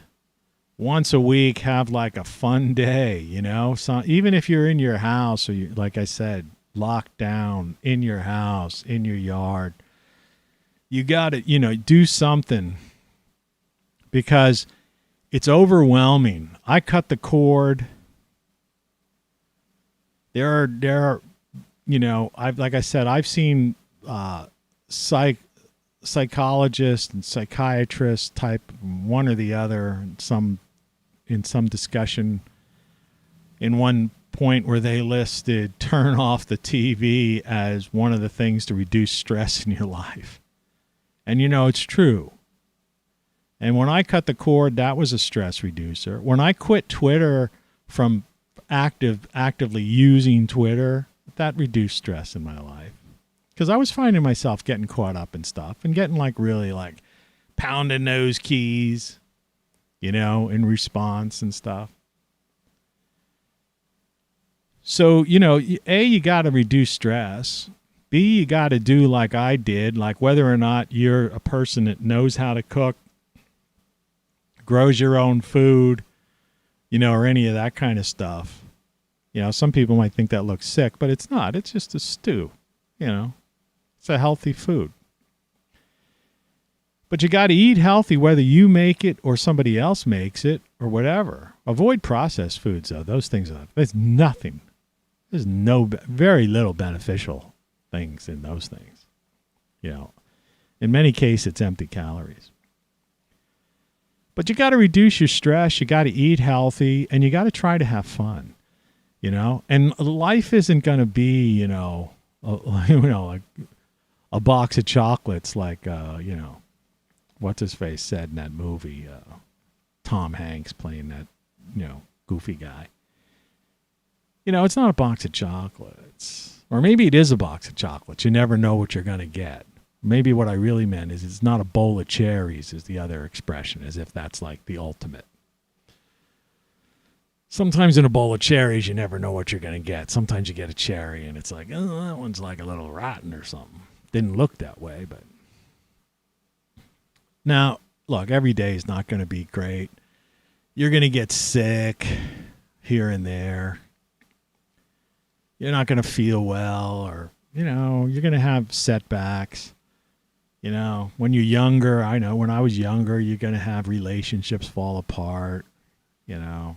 once a week have like a fun day, So even if you're in your house, or you, like I said, locked down in your house, in your yard, you got to, do something, because it's overwhelming. I cut the cord. There are, like I said, I've seen psychologists and psychiatrists type one or the other in some discussion in one point where they listed turn off the TV as one of the things to reduce stress in your life. And it's true. And when I cut the cord, that was a stress reducer. When I quit Twitter from actively using Twitter, that reduced stress in my life. Because I was finding myself getting caught up in stuff and getting really pounding those keys, in response and stuff. So, A, you got to reduce stress. B, you got to do like I did, like whether or not you're a person that knows how to cook, grows your own food, or any of that kind of stuff. Some people might think that looks sick, but it's not. It's just a stew, It's a healthy food. But you got to eat healthy whether you make it or somebody else makes it or whatever. Avoid processed foods, though. Those things, there's nothing There's very little beneficial things in those things. You know, in many cases, it's empty calories. But you got to reduce your stress. You got to eat healthy, and you got to try to have fun. You know, and life isn't going to be, you know, like a box of chocolates, like you know, what's his face said in that movie. Tom Hanks playing that, you know, goofy guy. You know, it's not a box of chocolates. Or maybe it is a box of chocolates. You never know what you're going to get. Maybe what I really meant is it's not a bowl of cherries is the other expression, as if that's like the ultimate. Sometimes in a bowl of cherries, you never know what you're going to get. Sometimes you get a cherry and it's like, oh, that one's like a little rotten or something. Didn't look that way, but. Now, look, every day is not going to be great. You're going to get sick here and there. You're not going to feel well, or, you know, you're going to have setbacks. You know, when you're younger, I know when I was younger, you're going to have relationships fall apart, you know,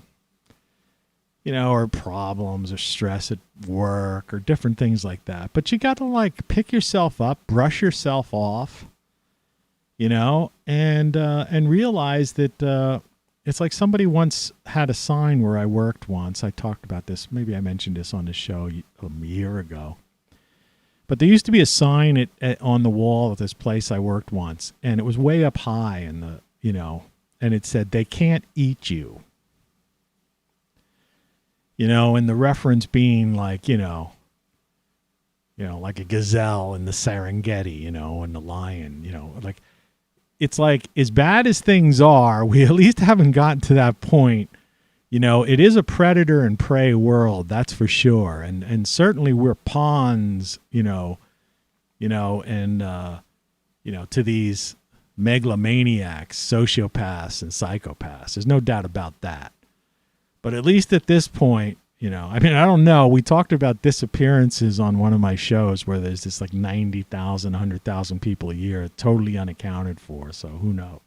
or problems or stress at work or different things like that. But you got to like pick yourself up, brush yourself off, you know, and realize that it's like somebody once had a sign where I worked once. I talked about this. Maybe I mentioned this on the show a year ago. But there used to be a sign on the wall at this place I worked once, and it was way up high in the, you know, and it said, "They can't eat you." You know, and the reference being like, you know, like a gazelle in the Serengeti, you know, and the lion, you know, like, it's like, as bad as things are, we at least haven't gotten to that point. You know, it is a predator and prey world, that's for sure. And certainly we're pawns, you know, and, to these megalomaniacs, sociopaths, and psychopaths. There's no doubt about that. But at least at this point, you know, I mean, I don't know. We talked about disappearances on one of my shows where there's this like 90,000, 100,000 people a year totally unaccounted for. So who knows?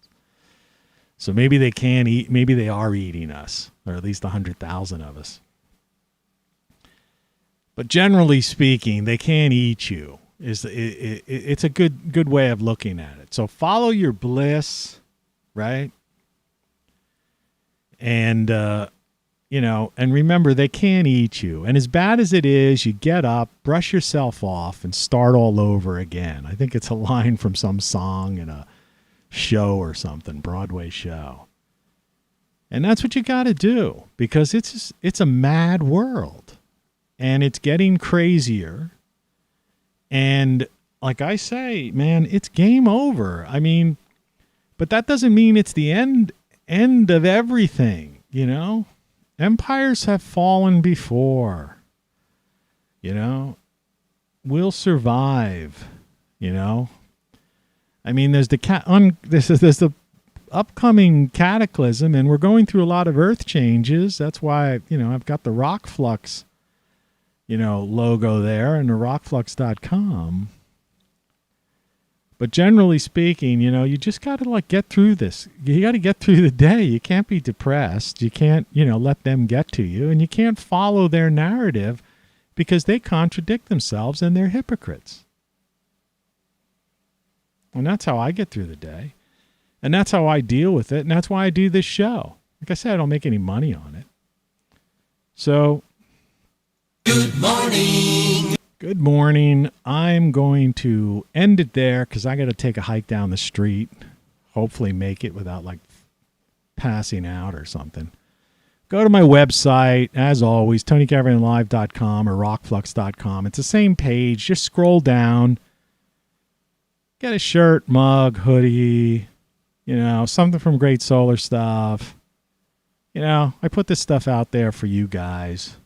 So maybe they can eat, maybe they are eating us, or at least 100,000 of us. But generally speaking, they can't eat you. It's a good way of looking at it. So follow your bliss, right? And, and remember, they can't eat you. And as bad as it is, you get up, brush yourself off, and start all over again. I think it's a line from some song in a show or something, Broadway show. And that's what you got to do, because it's a mad world, and it's getting crazier. And like I say, man, it's game over. I mean, but that doesn't mean it's the end of everything, you know? Empires have fallen before, you know? We'll survive, you know? I mean, there's there's the upcoming cataclysm, and we're going through a lot of earth changes. That's why, I've got the ROCKFLUX, logo there, and the ROCKFLUX.com. But generally speaking, you just got to get through this. You got to get through the day. You can't be depressed. You can't, let them get to you, and you can't follow their narrative because they contradict themselves and they're hypocrites. And that's how I get through the day. And that's how I deal with it. And that's why I do this show. Like I said, I don't make any money on it. So, good morning. Good morning. I'm going to end it there because I got to take a hike down the street. Hopefully make it without passing out or something. Go to my website, as always, TonyCaravanLive.com or ROCKFLUX.com. It's the same page. Just scroll down. Get a shirt, mug, hoodie, something from Great Solar Stuff. I put this stuff out there for you guys.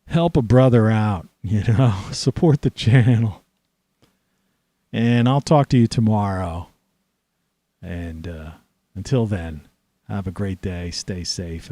Help a brother out, support the channel. And I'll talk to you tomorrow. And until then, have a great day. Stay safe.